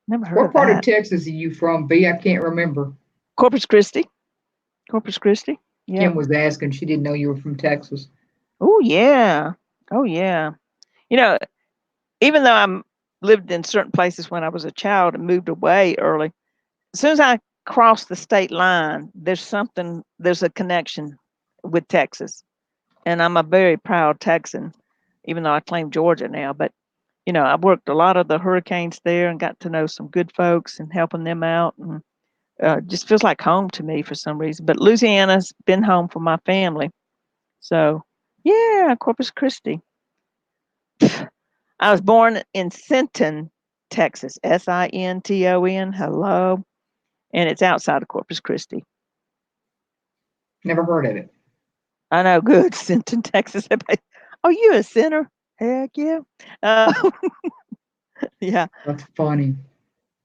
never heard What of part of that. Texas are you from, B? I can't remember. Corpus Christi. Corpus Christi. Yep. Kim was asking. She didn't know you were from Texas. Oh yeah. Oh yeah. You know, even though I'm lived in certain places when I was a child and moved away early, as soon as I cross the state line, there's a connection with Texas. And I'm a very proud Texan. even though I claim Georgia now. But I worked a lot of the hurricanes there and got to know some good folks and helping them out, and just feels like home to me for some reason. But Louisiana's been home for my family, so yeah, Corpus Christi. I was born in Sinton, Texas, Sinton. Hello, and it's outside of Corpus Christi. Never heard of it. I know, good. Sinton, Texas. Are you a sinner? Heck yeah. Uh, yeah. That's funny.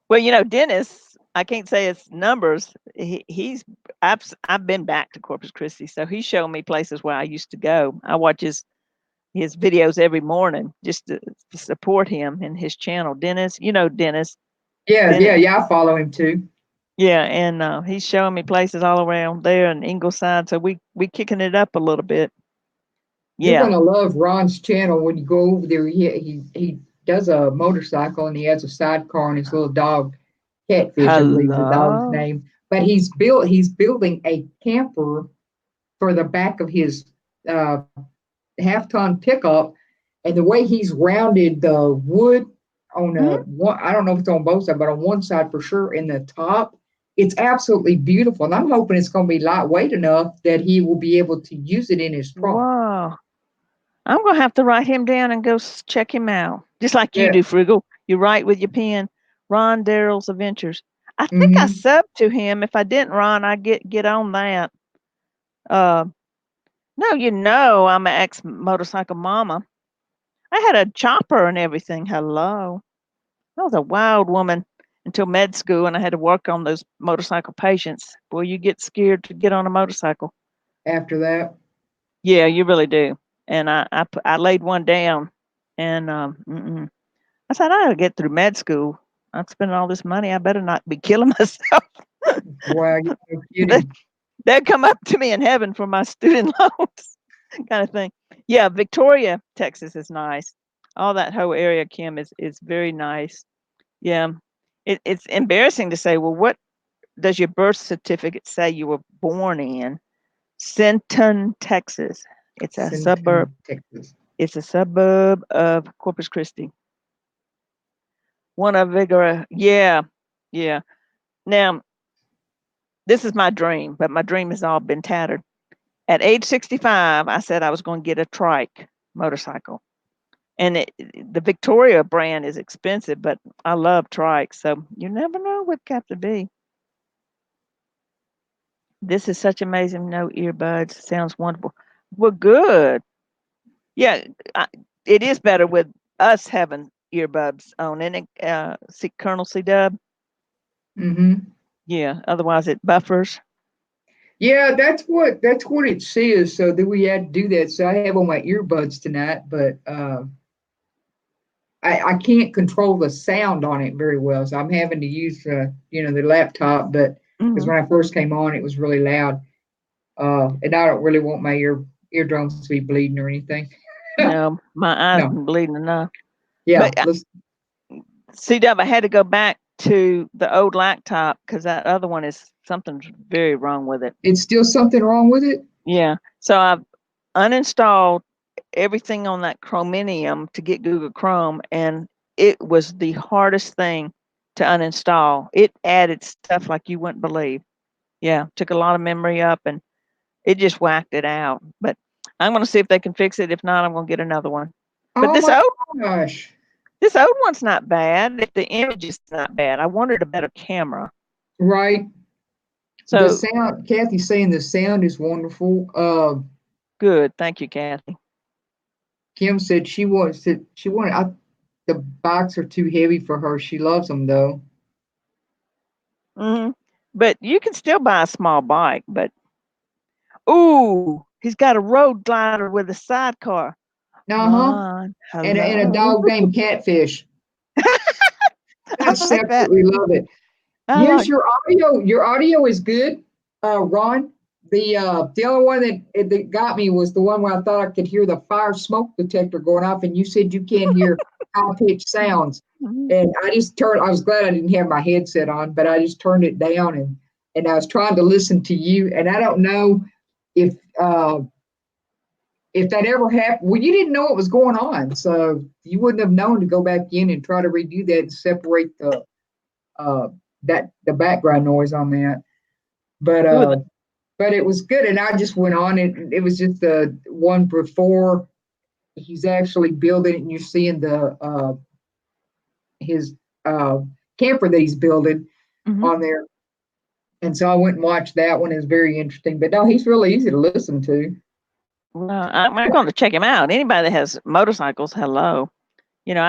Well, Dennis, I can't say his numbers. I've been back to Corpus Christi, so he's showing me places where I used to go. I watch his videos every morning just to support him and his channel. Dennis, Dennis. Yeah, Dennis, I follow him too. yeah, and he's showing me places all around there in Ingleside. So we kicking it up a little bit. You're Yeah. gonna love Ron's channel when you go over there. He does a motorcycle and he has a sidecar and his little dog, Catfish, I believe is the dog's Hello. name. But he's building a camper for the back of his uh, half-ton pickup, and the way he's rounded the wood on Mhm. one, I don't know if it's on both sides, but on one side for sure, in the top, it's absolutely beautiful. And I'm hoping it's going to be lightweight enough that he will be able to use it in his trunk. Wow. I'm gonna have to write him down and go check him out, just like you Yeah. do, Friggle. You write with your pen. Ron Darrell's Adventures. I think I Mm-hmm. subbed to him. If I didn't, Ron, I get on that. Uh, no, I'm an ex motorcycle mama. I had a chopper and everything. Hello, I was a wild woman until med school, and I had to work on those motorcycle patients. Boy, you get scared to get on a motorcycle. After that, Yeah, you really do. And I laid one down, and I said I got to get through med school. I'm spending all this money. I better not be killing myself. wow, you're no they kidding. they'd come up to me in heaven for my student loans, kind of thing. Yeah, Victoria, Texas is nice. All that whole area, Kim, is very nice. Yeah, it's embarrassing to say. Well, what does your birth certificate say you were born in? Sinton, Texas. It's a suburb. Sinton, Texas. It's a suburb of Corpus Christi. One of Vigora. Yeah, yeah. Now, this is my dream, but my dream has all been tattered. At age 65, I said I was going to get a trike motorcycle. And the Victoria brand is expensive, but I love trikes. So you never know with Captain B. This is such amazing. No earbuds. Sounds wonderful. Well, good. Yeah, I, it is better with us having earbuds on. And Colonel C Dub. Mm-hmm. Yeah. Otherwise, it buffers. Yeah, that's what it says. So that we had to do that. So I have on my earbuds tonight, but I can't control the sound on it very well. So I'm having to use the laptop, but because Hmm. when I first came on, it was really loud. And I don't really want my eardrums to be bleeding or anything. No, my eyes No, been bleeding enough. yeah, But let's. CW, I had to go back to the old laptop because that other one is something's very wrong with it. It's still something wrong with it. Yeah. So I've uninstalled everything on that Chromium to get Google Chrome, and it was the hardest thing to uninstall. It added stuff like you wouldn't believe. Yeah, took a lot of memory up, and it just whacked it out. But I'm going to see if they can fix it. If not, I'm going to get another one. But Oh this my old gosh! this old one's not bad. If the image is not bad, I wanted a better camera. Right, the So sound. Kathy's saying the sound is wonderful. good. Thank you, Kathy. Kim said she wanted. The bikes are too heavy for her. She loves them though. Hmm. But you can still buy a small bike. But ooh, he's got a road glider with a sidecar. Uh huh. Ron, And a hello. dog named Catfish. I I just like that. absolutely love it. I Yes, like. your audio is good, Ron. The only one that got me was the one where I thought I could hear the fire smoke detector going off, and you said you can't hear high pitched sounds. Mhm. And I was glad I didn't have my headset on, but I just turned it down and I was trying to listen to you. And I don't know if if that ever happened, well, you didn't know what was going on, so you wouldn't have known to go back in and try to redo that and separate uh the background noise on that. But Well, it was good, and I just went on, and it was just the one before he's actually building it, and you're seeing the his uh camper that he's building mhm. on there. And so I went and watched that one. It was very interesting. But no, he's really easy to listen to. Well, I'm going to check him out. Anybody that has motorcycles, hello. You know,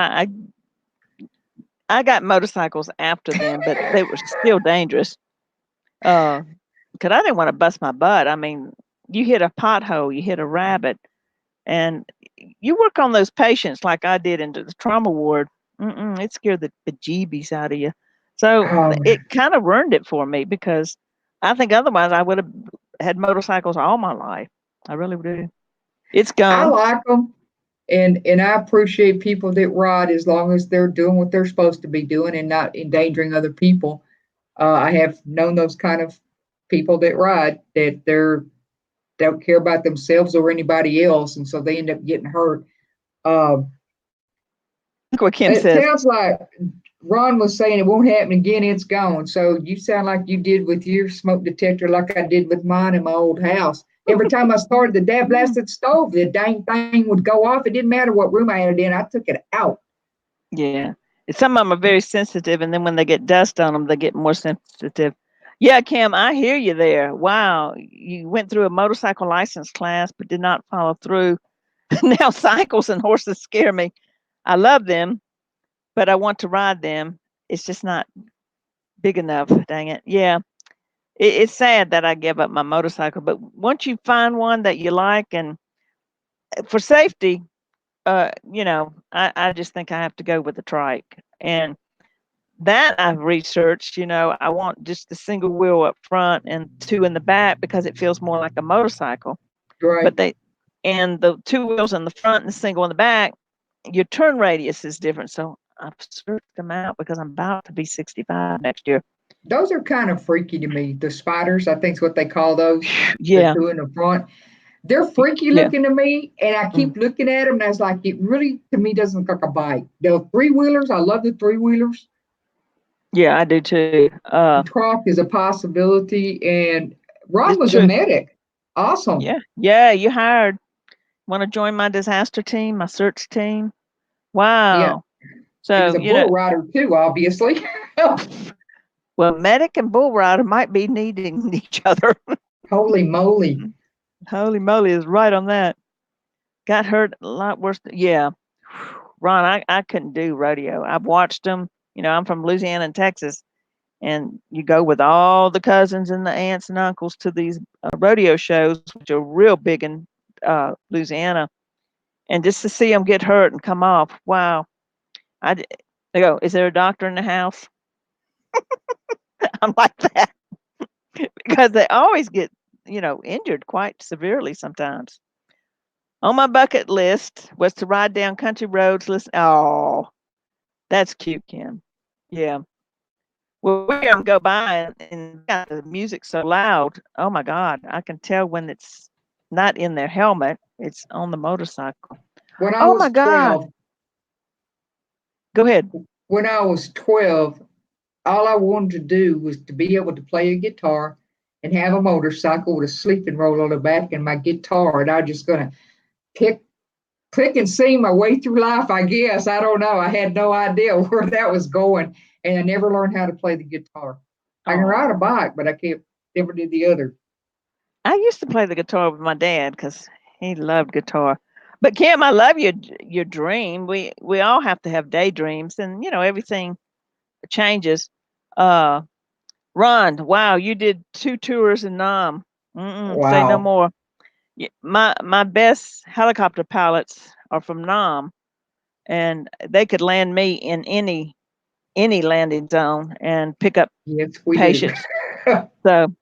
I got motorcycles after them, but they were still dangerous. Uh, 'Cause I didn't want to bust my butt. I mean, you hit a pothole, you hit a rabbit, and you work on those patients like I did into the trauma ward. It scared the bejeebies out of you. So Um, it kind of ruined it for me because I think otherwise I would have had motorcycles all my life. I really do. It's I gone. like them, and I appreciate people that ride as long as they're doing what they're supposed to be doing and not endangering other people. I have known those kind of people that ride that don't care about themselves or anybody else, and so they end up getting hurt. Um, Look what Kim it says. sounds like Ron was saying it won't happen again. It's gone. So you sound like you did with your smoke detector, like I did with mine in my old house. Every time I started the dad blasted stove, the dang thing would go off. It didn't matter what room I had it in. I took it out. Yeah. Some of them are very sensitive, and then when they get dust on them, they get more sensitive. Yeah, Kim, I hear you there. Wow, you went through a motorcycle license class but did not follow through. Now cycles and horses scare me. I love them, but I want to ride them. It's just not big enough. Dang it. Yeah. It's sad that I give up my motorcycle, but once you find one that you like and for safety, I just think I have to go with the trike. And that I've researched, I want just the single wheel up front and two in the back because it feels more like a motorcycle. Right. But and the two wheels in the front and the single in the back, your turn radius is different. So I've searched them out because I'm about to be 65 next year. Those are kind of freaky to me. The spiders, I think is what they call those, the Yeah. two in the front. They're freaky Yeah. looking to me, and I Mm. keep looking at them, and I was like, it really, to me, doesn't look like a bike. The three wheelers, I love the three wheelers. Yeah, I do too. Truck is a possibility, and Ron It's was a true. medic. Awesome. Yeah. Yeah. You hired. Want to join my disaster team, my search team? Yeah, Wow. he was So, a bull rider too, obviously. well, medic and bull rider might be needing each other. Holy moly. Holy moly is right on that. Got hurt a lot worse. Yeah. Ron, I couldn't do rodeo. I've watched them. I'm from Louisiana and Texas, and you go with all the cousins and the aunts and uncles to these rodeo shows, which are real big in Louisiana. And just to see them get hurt and come off, wow. They go, is there a doctor in the house? I'm like that because they always get, injured quite severely sometimes. On my bucket list was to ride down country roads. Listen, oh, that's cute, Kim. Yeah. Well, we hear 'em go by and got the music so loud. Oh my God, I can tell when it's not in their helmet; it's on the motorcycle. When I Oh my was God, 12, go ahead. when I was 12, all I wanted to do was to be able to play a guitar and have a motorcycle with a sleeping roll on the back and my guitar. And I was just going to pick, click and sing my way through life, I guess. I don't know. I had no idea where that was going. And I never learned how to play the guitar. I can ride a Oh, bike, but I can't, never did the other. I used to play the guitar with my dad because he loved guitar. But Kim, I love your dream. We all have to have daydreams, and everything changes. Uh, Ron, wow, you did 2 tours in Nam. Say no Wow. more. My best helicopter pilots are from Nam, and they could land me in any landing zone and pick up Yes, we do. patients. So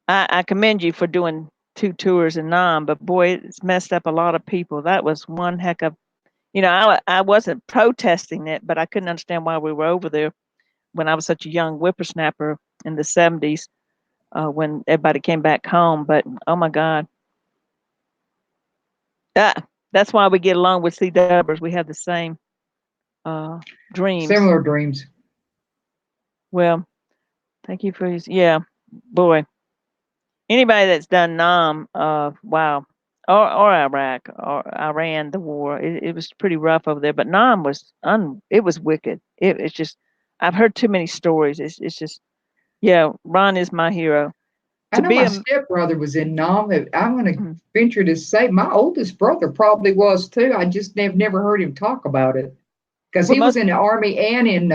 I commend you for doing 2 tours in Nam, but boy, it's messed up a lot of people. That was one heck of, I wasn't protesting it, but I couldn't understand why we were over there when I was such a young whippersnapper in the 70s when everybody came back home. But oh my God. Ah, that's why we get along with C Dubbers. We have the same uh dreams. Similar dreams. Well, thank you for his, yeah, boy. Anybody that's done Nam, wow, or Iraq or Iran, the war, it was pretty rough over there. But Nam was it was wicked. It's just I've heard too many stories. It's just yeah. Ron is my hero. I To know be my a stepbrother was in Nam. I'm going to mhm. venture to say my oldest brother probably was too. I just never heard him talk about it because Well, he was most in the Army and in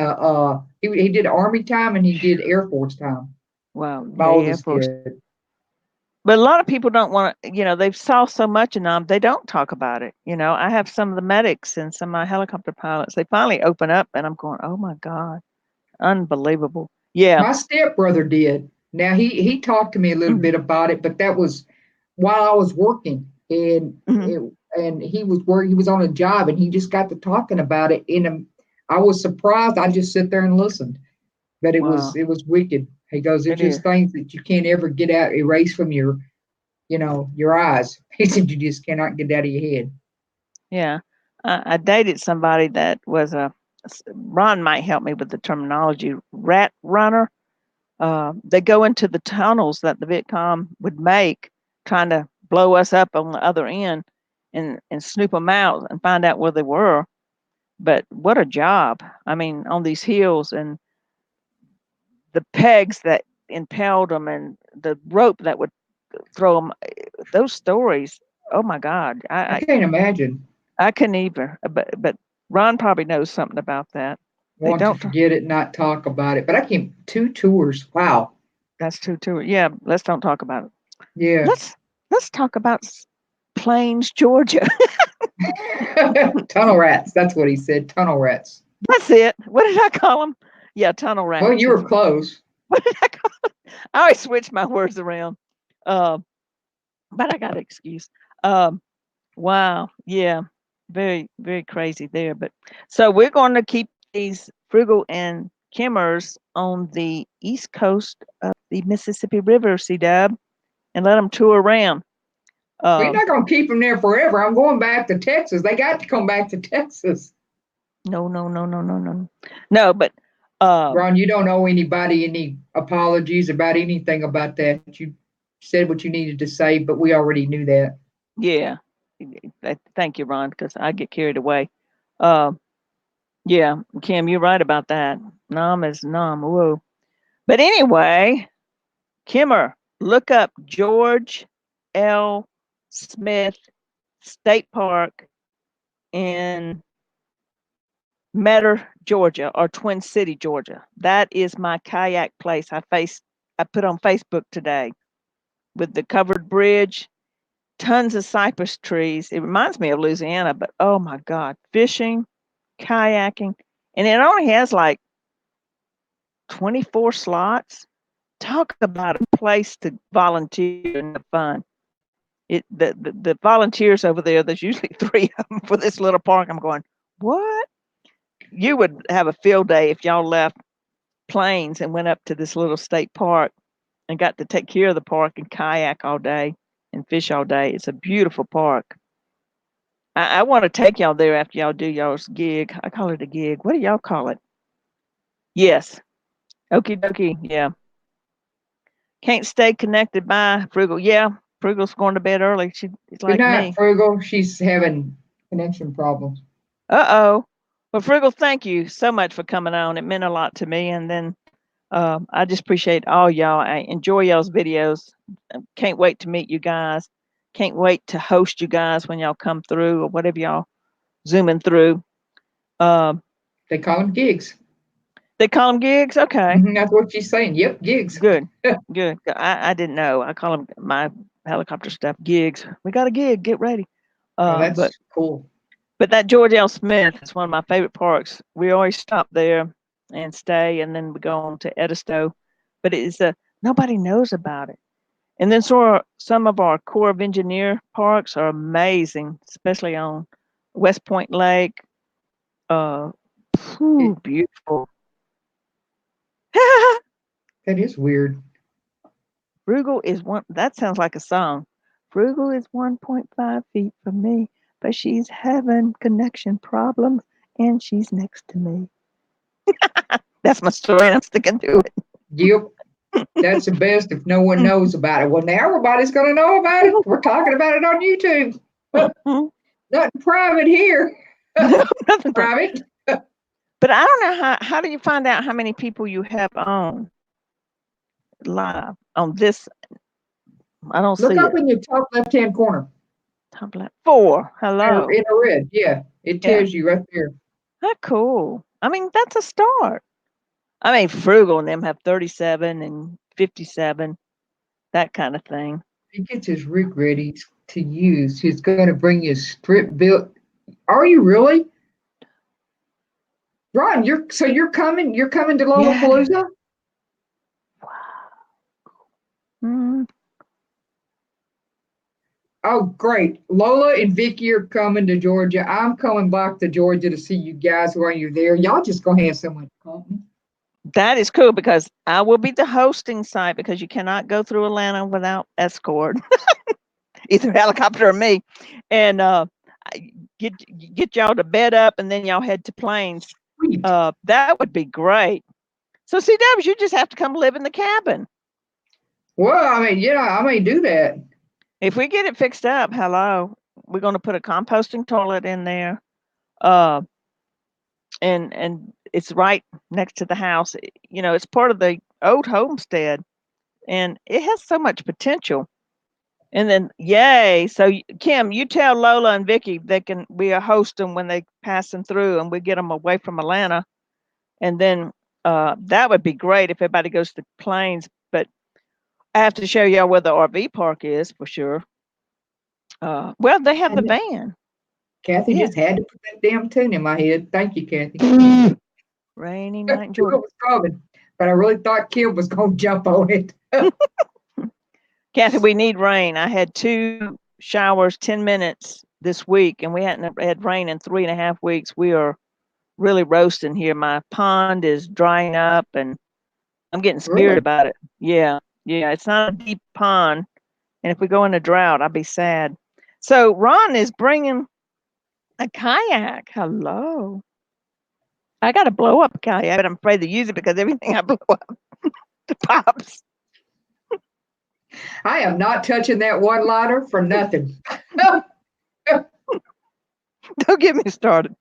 he did Army time and he did Air Force time. well, My yeah, yeah, oldest for did. but a lot of people don't want to, they've saw so much in them, they don't talk about it. I have some of the medics and some of my helicopter pilots. They finally open up, and I'm going, oh my God, unbelievable. Yeah. My stepbrother did. Now he talked to me a little Mhm, bit about it, but that was while I was working, mhm. and he was where he was on a job, and he just got to talking about it. I was surprised. I just sit there and listened, but Wow, it was wicked. He goes, it's it is. just things that you can't ever get out, erase from your your eyes. He said you just cannot get out of your head. Yeah. I dated somebody that was Ron might help me with the terminology, rat runner. They go into the tunnels that the Vietcong would make, trying to blow us up on the other end, and snoop them out and find out where they were. But what a job! I mean, on these hills, and the pegs that impelled them, and the rope that would throw them. Those stories. Oh my God, I can't imagine. I couldn't either. But Ron probably knows something about that. They Want to don't. forget it, not talk about it. But I came 2 tours. Wow. That's true too. Yeah, let's don't talk about it. Yeah. Let's let's talk about Plains, Georgia. Tunnel rats. That's what he said. Tunnel rats. That's it. What did I call them? Yeah, tunnel Well, rats. you That's were what. close. What did I call 'em? I always switch my words around. Uh, but I got an excuse. Um, wow. Yeah. Very, very crazy there. But so we're going to keep these Frugal and Kimmers on the east coast of the Mississippi River, C Dub, and let them tour around. We're Um, not going to keep them there forever. I'm going back to Texas. They got to come back to Texas. no, no, no, no, no, no, no. But um, Ron, you don't owe anybody any apologies about anything about that. You said what you needed to say, but we already knew that. yeah. Thank you, Ron, because I get carried away. Um, yeah, Kim, you're right about that. Nom is nom. Whoa. But anyway, Kimmer, look up George L. Smith State Park in Metter, Georgia, or Twin City, Georgia. That is my kayak place. I put on Facebook today with the covered bridge, tons of cypress trees. It reminds me of Louisiana, but oh my God, fishing, kayaking, and it only has like 24 slots. Talk about a place to volunteer and have fun. The volunteers over there, there's usually three of them for this little park. I'm going, what? You would have a field day if y'all left Plains and went up to this little state park and got to take care of the park and kayak all day and fish all day. It's a beautiful park. I want to take y'all there after y'all do y'all's gig. I call it a gig. What do y'all call it? Yes. Okie dokie. Yeah. Can't stay connected by Frugal. Yeah. Frugal's going to bed early. She's Good like night, me. Frugal. She's having connection problems. Uh-oh. Well, Frugal, thank you so much for coming on. It meant a lot to me. And then I just appreciate all y'all. I enjoy y'all's videos. Can't wait to meet you guys. Can't wait to host you guys when y'all come through or whatever y'all zooming through. Um, They call them gigs. they call them gigs? Okay. That's what she's saying. Yep, gigs. Good. Good. I didn't know. I call them my helicopter stuff gigs. We got a gig. Get ready. Oh, Uh, but that's cool. But that George L. Smith is one of my favorite parks. We always stop there and stay, and then we go on to Edisto. But it's nobody knows about it. And then some of our Corps of Engineer parks are amazing, especially on West Point Lake. Uh, It, beautiful. that is weird. Frugal is one. That sounds like a song. Frugal is 1.5 feet from me, but she's having connection problems and she's next to me. That's my story and I'm sticking to it. Yep. That's the best if no one knows about it. Well, now everybody's going to know about it. We're talking about it on YouTube. Nothing private here. Nothing Private. But I don't know how do you find out how many people you have on live on this? I don't Look see up it. in your top left-hand corner. Top left. 4. Hello. In the red. Yeah. It Yeah. tells you right there. How cool. I mean, that's a start. I mean, Frugal and them have 37 and 57, that kind of thing. He gets his rig ready to use. He's going to bring you strip built. Are you really? Ron, you're coming to Yeah. Lollapalooza? Wow. Mm. Oh, great. Lola and Vicky are coming to Georgia. I'm coming back to Georgia to see you guys while you're there. Y'all just gonna have so much company. That is cool because I will be the hosting site because you cannot go through Atlanta without escort, either helicopter or me. And get y'all to bed up and then y'all head to Plains. Sweet. That would be great. So CWs, you just have to come live in the cabin. Well, I mean, yeah, I may do that. If we get it fixed up, hello, we're going to put a composting toilet in there. Uh, and it's right next to the house. You know, it's part of the old homestead, and it has so much potential. And then, yay! So Kim, you tell Lola and Vicky they can we are host them when they passing through, and we get them away from Atlanta. And then that would be great if everybody goes to the Plains. But I have to show y'all where the RV park is for sure. Well, they have the And van. Kathy Yeah. just had to put that damn tune in my head. Thank you, Kathy. Rainy I night in knew it Georgia. was coming, but I really thought Kim was gonna jump on it. Kathy, we need rain. I had 2 showers, 10 minutes this week, and we hadn't had rain in 3.5 weeks. We are really roasting here. My pond is drying up, and I'm getting scared Really? about it. Yeah, yeah. It's not a deep pond, and if we go in a drought, I'll be sad. So Ron is bringing a kayak. Hello. I got to blow up a kayak, but I'm afraid to use it because everything I blow up pops. I am not touching that one liner for nothing. Don't get me started.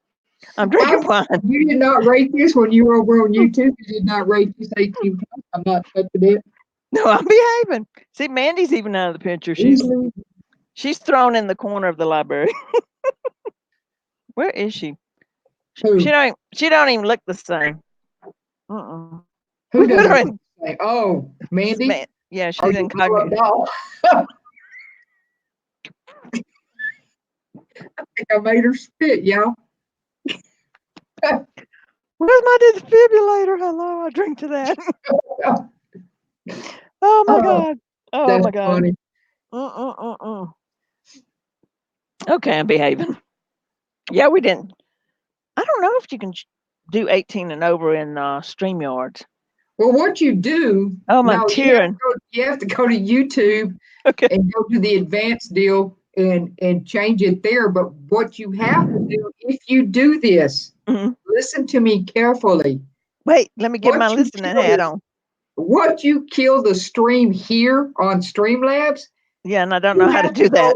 I'm drinking wine. You did not rate this when you were over on YouTube. You did not rate this 18 times. I'm not touching it. No, I'm behaving. See, Mandy's even out of the picture. Easily. She's thrown in the corner of the library. Where is she? Who? She don't even look the same. Uh-uh. Who We put her doesn't in. say? Oh, Mandy? Man, yeah, Are she's you incognito. doll? I think I made her spit, y'all. Where's my defibrillator? Hello, I drink to that. Oh my Oh, god. Oh that's my god. funny. Okay, I'm behaving. Yeah, we didn't. I don't know if you can do 18 and over in StreamYards. Well, what you do, Oh, I'm no, tearing. you have to go to YouTube Okay. and go to the advanced deal and change it there. But what you have to do, if you do this, Mhm. listen to me carefully. Wait, let me get my What you listening kill hat is on. what you kill the stream here on Streamlabs. Yeah, and I don't You know how to have do that.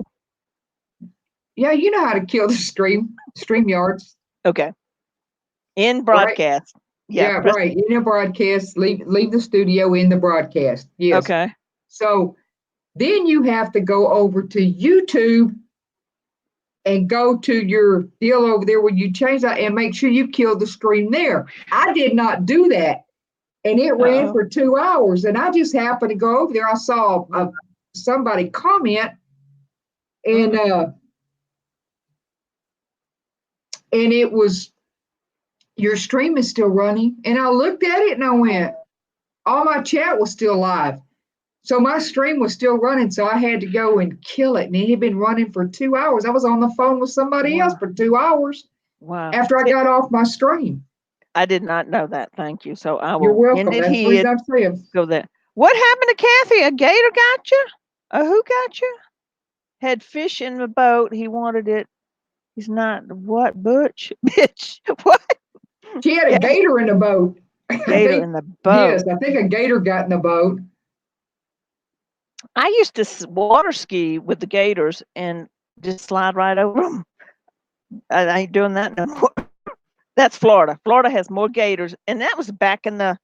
Yeah, you know how to kill the StreamYards, Okay. In right? broadcast. Yeah, Yeah, press. right. In a broadcast, leave the studio in the broadcast. Yes. Okay. So then you have to go over to YouTube and go to your deal over there where you change that and make sure you kill the stream there. I did not do that. And it ran Uh-oh. for 2 hours. And I just happened to go over there. I saw somebody comment and and it was your stream is still running. And I looked at it and I went, all my chat was still live. So my stream was still running. So I had to go and kill it. And it had been running for 2 hours. I was on the phone with somebody else for 2 hours Wow. after I got off my stream. I did not know that. Thank you. So I You're will end welcome. it That's the reason here. I'm saying. Go there. What happened to Kathy? A gator got you? Who got you? had fish in the boat. He wanted it. He's not what, Butch? Bitch. What? She had a Yeah, gator in the boat. I gator think, in the boat. yes, I think a gator got in the boat. I used to water ski with the gators and just slide right over them. I ain't doing that no more. That's Florida. Florida has more gators, and that was back in the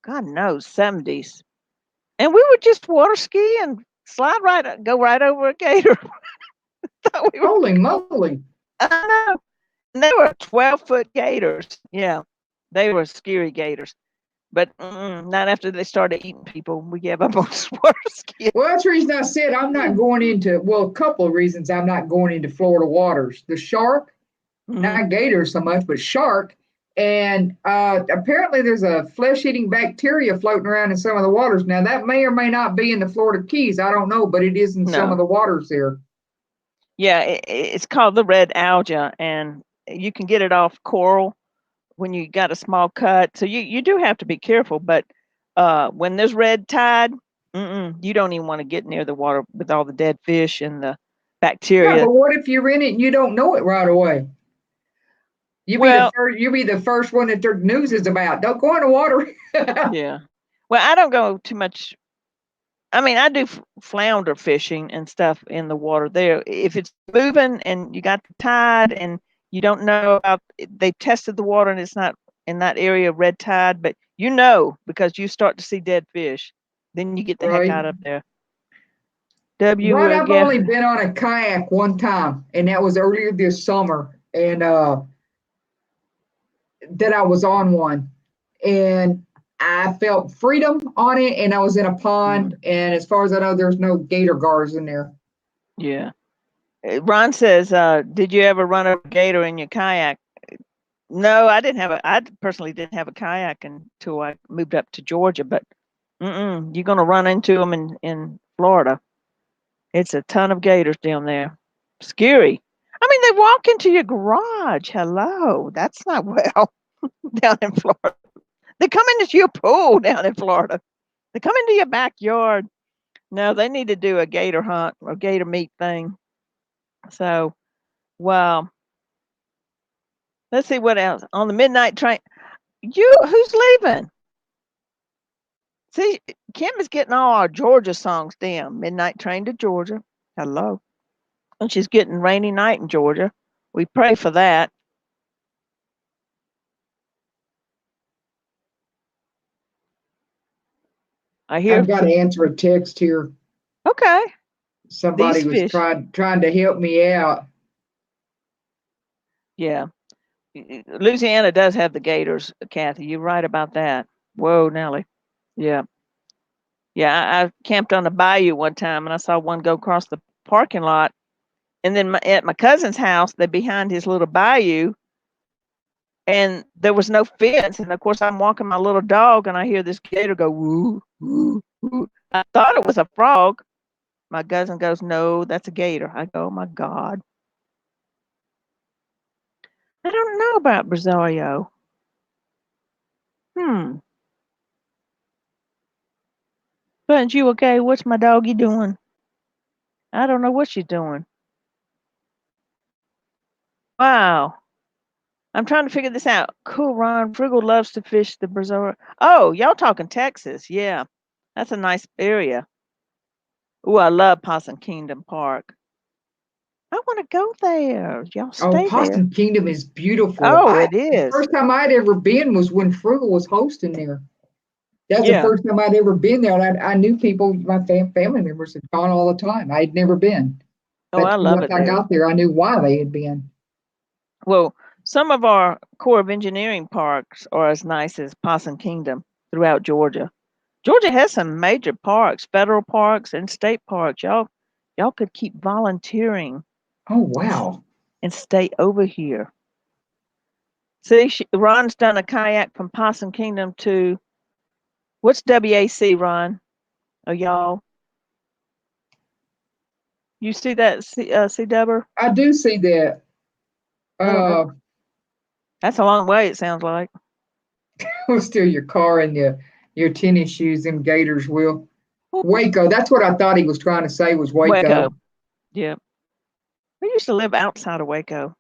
God knows 70s. And we would just water ski and slide right, go right over a gator. Thought we were, Holy moly. I know. And they were 12-foot gators. Yeah, they were scary gators. But not after they started eating people. We gave up on water skiing. Well, that's the reason I said I'm not going into, well, a couple of reasons I'm not going into Florida waters. The shark, Mm-hmm. not gator so much, but shark. And apparently there's a flesh eating bacteria floating around in some of the waters. Now, that may or may not be in the Florida Keys. I don't know, but it is in some of No. the waters there. Yeah, it's called the red algae, and you can get it off coral when you got a small cut. So you do have to be careful. But when there's red tide, you don't even want to get near the water with all the dead fish and the Yeah, bacteria. but what if you're in it and you don't know it right away? Well, You be the first one that the news is about. Don't go in the water. yeah. Well, I don't go too much. I mean, I do flounder fishing and stuff in the water there. If it's moving and you got the tide and you don't know about, they tested the water and it's not in that area red tide, but you know because you start to see dead fish, then you get the heck Right. out of there. But I've Yeah, only been on a kayak one time, and that was earlier this summer, and that I was on one, and I felt freedom on it, and I was in a pond, and as far as I know, there's no gator guards in there. yeah. Ron says, "Did you ever run a gator in your kayak?" No, I didn't have a. I personally didn't have a kayak until I moved up to Georgia. But you're gonna run into them in Florida. It's a ton of gators down there. Scary. I mean, they walk into your garage. Hello, that's not well down in Florida. They come into your pool down in Florida. They come into your backyard. No, they need to do a gator hunt or gator meat thing. So, well, let's see what else on the midnight train. Who's leaving? See, Kim is getting all our Georgia songs down. Midnight Train to Georgia. Hello. And she's getting Rainy Night in Georgia. We pray for that. I hear. I've got to answer a text here. Okay. Somebody These was fish. trying to help me out. Yeah. Louisiana does have the gators, Kathy. You're right about that. Whoa, Nellie. Yeah. Yeah. I camped on the bayou one time and I saw one go across the parking lot. And then at my cousin's house, they're behind his little bayou, and there was no fence. And of course, I'm walking my little dog, and I hear this gator go woo woo woo. I thought it was a frog. My cousin goes, "No, that's a gator." I go, "Oh my God, I don't know about Brasilio." Hmm. But you okay? What's my doggy doing? I don't know what she's doing. Wow. I'm trying to figure this out. Cool, Ron. Friggle loves to fish the Brazoria. Oh, y'all talking Texas? Yeah, that's a nice area. Oh, I love Possum Kingdom Park. I want to go there. Y'all Oh, stay there. Possum Kingdom is beautiful. Oh, it The is. first time I'd ever been was when Frugal was hosting there. That's the Yeah. first time I'd ever been there, and I knew people, my family members had gone all the time. I'd never been, Oh, but I love once it I there. got there, I knew why they had been. Well, some of our Corps of Engineering parks are as nice as Possum Kingdom throughout Georgia. Georgia has some major parks, federal parks and state parks. Y'all could keep volunteering Oh wow! and stay over here. See, Ron's done a kayak from Possum Kingdom to what's WAC, Ron? Oh, y'all. You see that, C Dubber? I do see that. I don't know. Uh, That's a long way, it sounds like. was still your car and your tennis shoes, them Gators will. Waco. That's what I thought he was trying to say was Waco. Waco. Yeah. We used to live outside of Waco.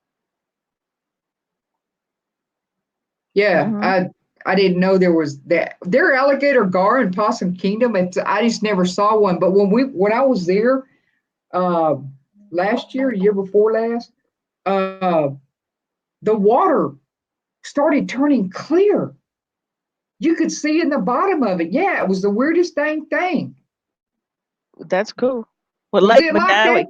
Yeah, Hmm. I didn't know there was that. There alligator gar in Possum Kingdom. I just never saw one. But when I was there uh, last year, year before last, uh, the water started turning clear. You could see in the bottom of it. Yeah, it was the weirdest dang thing. That's cool. Well, Was Lake it like that? Medali.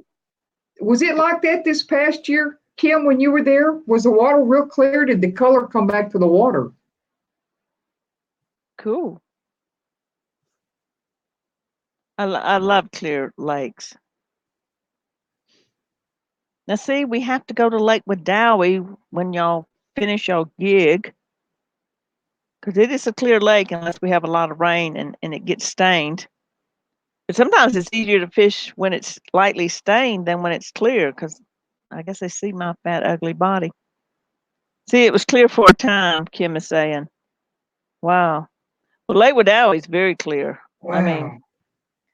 Was it like that this past year, Kim? When you were there, was the water real clear? Did the color come back to the water? Cool. I love clear lakes. Now, see, we have to go to Lake Wedowee when y'all finish your gig, because it is a clear lake unless we have a lot of rain and it gets stained. But sometimes it's easier to fish when it's lightly stained than when it's clear, because I guess they see my fat, ugly body. See, it was clear for a time, Kim is saying. Wow. Well, Lake Wedowee is very clear. I mean, Wow.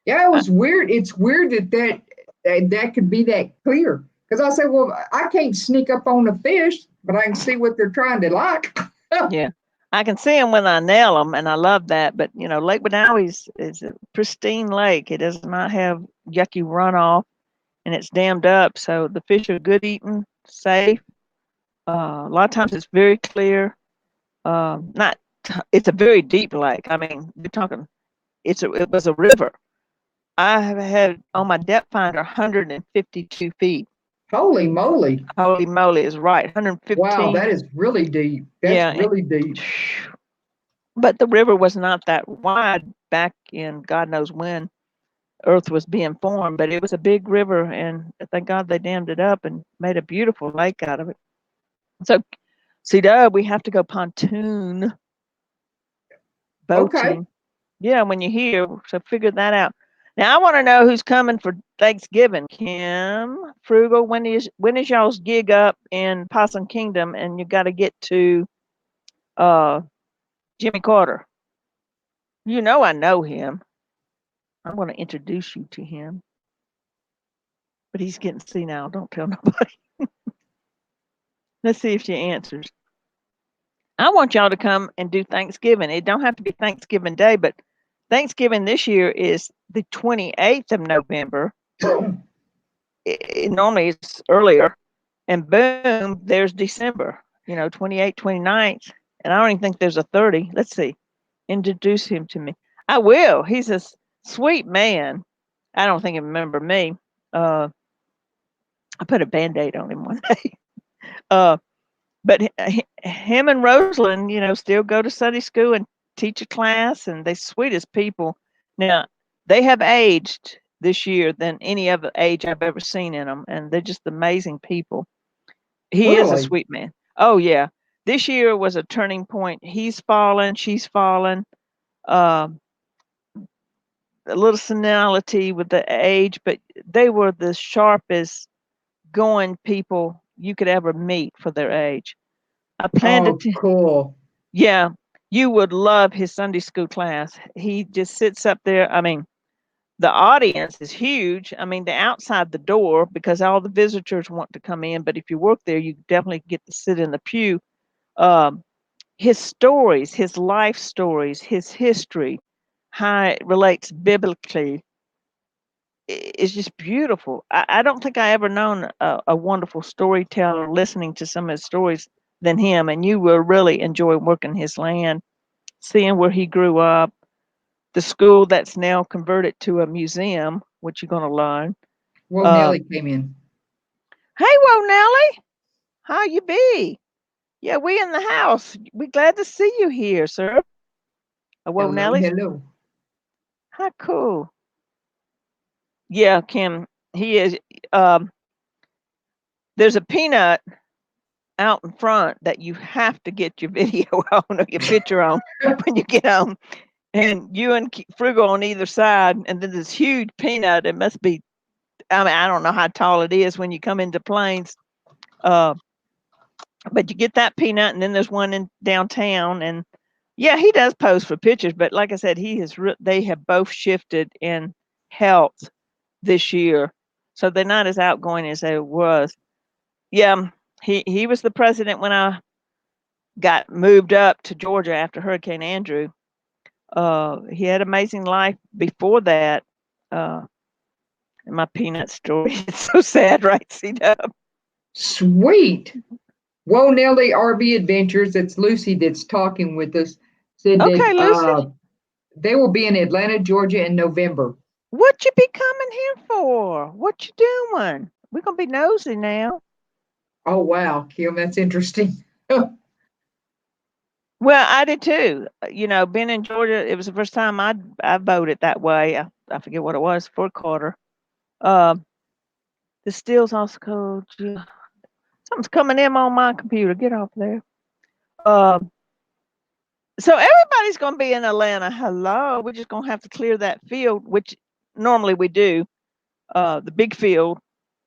Yeah, it I, was weird. It's weird that could be that clear. Because I said, well, I can't sneak up on the fish, but I can see what they're trying to like. yeah, I can see them when I nail them, and I love that. But Lake Wedowee is a pristine lake. It does not have yucky runoff, and it's dammed up, so the fish are good eating, safe. A lot of times it's very clear. Not, it's a very deep lake. I mean, you're talking. It was a river. I have had on my depth finder 152 feet. Holy moly. Holy moly is right, Wow, 115. that is really deep. That's Yeah, really deep. but the river was not that wide back in God knows when Earth was being formed, but it was a big river, and thank God they dammed it up and made a beautiful lake out of it. So, C-Dub, we have to go pontoon Okay. boating. Yeah, when you're here, so figure that out. Now, I want to know who's coming for Thanksgiving. Kim, Frugal, when is y'all's gig up in Possum Kingdom, and you got to get to uh Jimmy Carter? I know him. I'm going to introduce you to him, but he's getting senile. Don't tell nobody. Let's see if she answers. I want y'all to come and do Thanksgiving. It don't have to be Thanksgiving Day, but Thanksgiving this year is the 28th of November. Normally it's earlier. And boom, there's December, 28th, 29th. And I don't even think there's a 30. Let's see. Introduce him to me. I will. He's a sweet man. I don't think he remember me. Uh, I put a band-aid on him one day. Uh, but him and Rosalind, still go to Sunday school and teach a class, and they sweetest people. Now, they have aged this year than any other age I've ever seen in them, and they're just amazing people. He is a Really? sweet man. Oh yeah, this year was a turning point. He's fallen, she's fallen. Um, a little senility with the age, but they were the sharpest going people you could ever meet for their age. I planned Oh, to. cool. Yeah, you would love his Sunday school class. He just sits up there. I mean, the audience is huge. I mean, they're outside the door because all the visitors want to come in. But if you work there, you definitely get to sit in the pew. Um, his stories, his life stories, his history, how it relates biblically is just beautiful. I don't think I ever known a wonderful storyteller listening to some of his stories than him. And you will really enjoy working his land, seeing where he grew up, the school that's now converted to a museum, which you're going to learn. Well, Um, Nelly came in. hey, whoa, Nelly, how you be? Yeah, we in the house. We glad to see you here, sir. Whoa, Hello, Nelly, hello. how cool. Yeah, Kim, he is. Um, there's a peanut out in front that you have to get your video on or your picture on when you get home. And you and Frugal on either side, and then this huge peanut. It must be. I mean, I don't know how tall it is when you come into Plains. Uh, but you get that peanut, and then there's one in downtown, and yeah, he does pose for pictures. But like I said, they have both shifted in health this year. So they're not as outgoing as they was. Yeah, he was the president when I got moved up to Georgia after Hurricane Andrew. He had amazing life before that. Uh, my peanut story. It's so sad, right, C-Dub? Sweet. Whoa, Nelly RV Adventures. It's Lucy that's talking with us. Said Okay, that Lucy, they will be in Atlanta, Georgia in November. what you be coming here for? What you doing? We're gonna be nosy now. Oh, wow, Kim, that's interesting. Well, I did too. You know, being in Georgia, it was the first time I voted that way. I forget what it was for Carter. Um, the Steele's also called. Something's coming in on my computer. Get off there. Um, so everybody's going to be in Atlanta. Hello, we're just going to have to clear that field, which normally we do. The big field.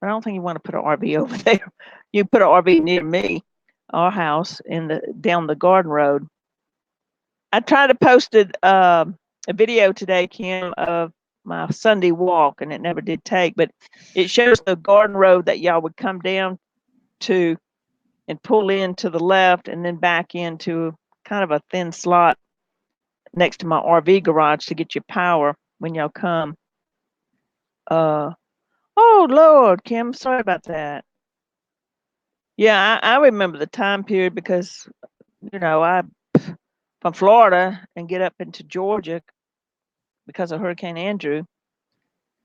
I don't think you want to put an RV over there. You put an RV near me, our house, in the down the garden road. I tried to post a video today, Kim, of my Sunday walk, and it never did take. But it shows the garden road that y'all would come down to and pull in to the left, and then back into kind of a thin slot next to my RV garage to get your power when y'all come. Uh, oh Lord, Kim, sorry about that. Yeah, I remember the time period because I from Florida and get up into Georgia because of Hurricane Andrew.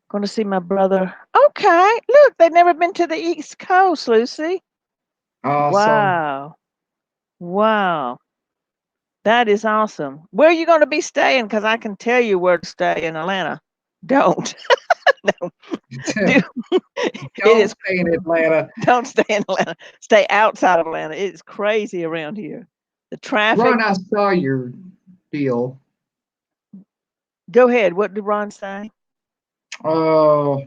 Going to see my brother. Okay, look, they've never been to the East Coast, Lucy. Awesome. Wow, wow, that is awesome. Where are you going to be staying? Because I can tell you where to stay in Atlanta. Don't. No, do it Don't is. stay in Atlanta. Don't stay in Atlanta. Stay outside of Atlanta. It's crazy around here. The traffic. Ron, I saw your deal. Go ahead. What did Ron say? Oh,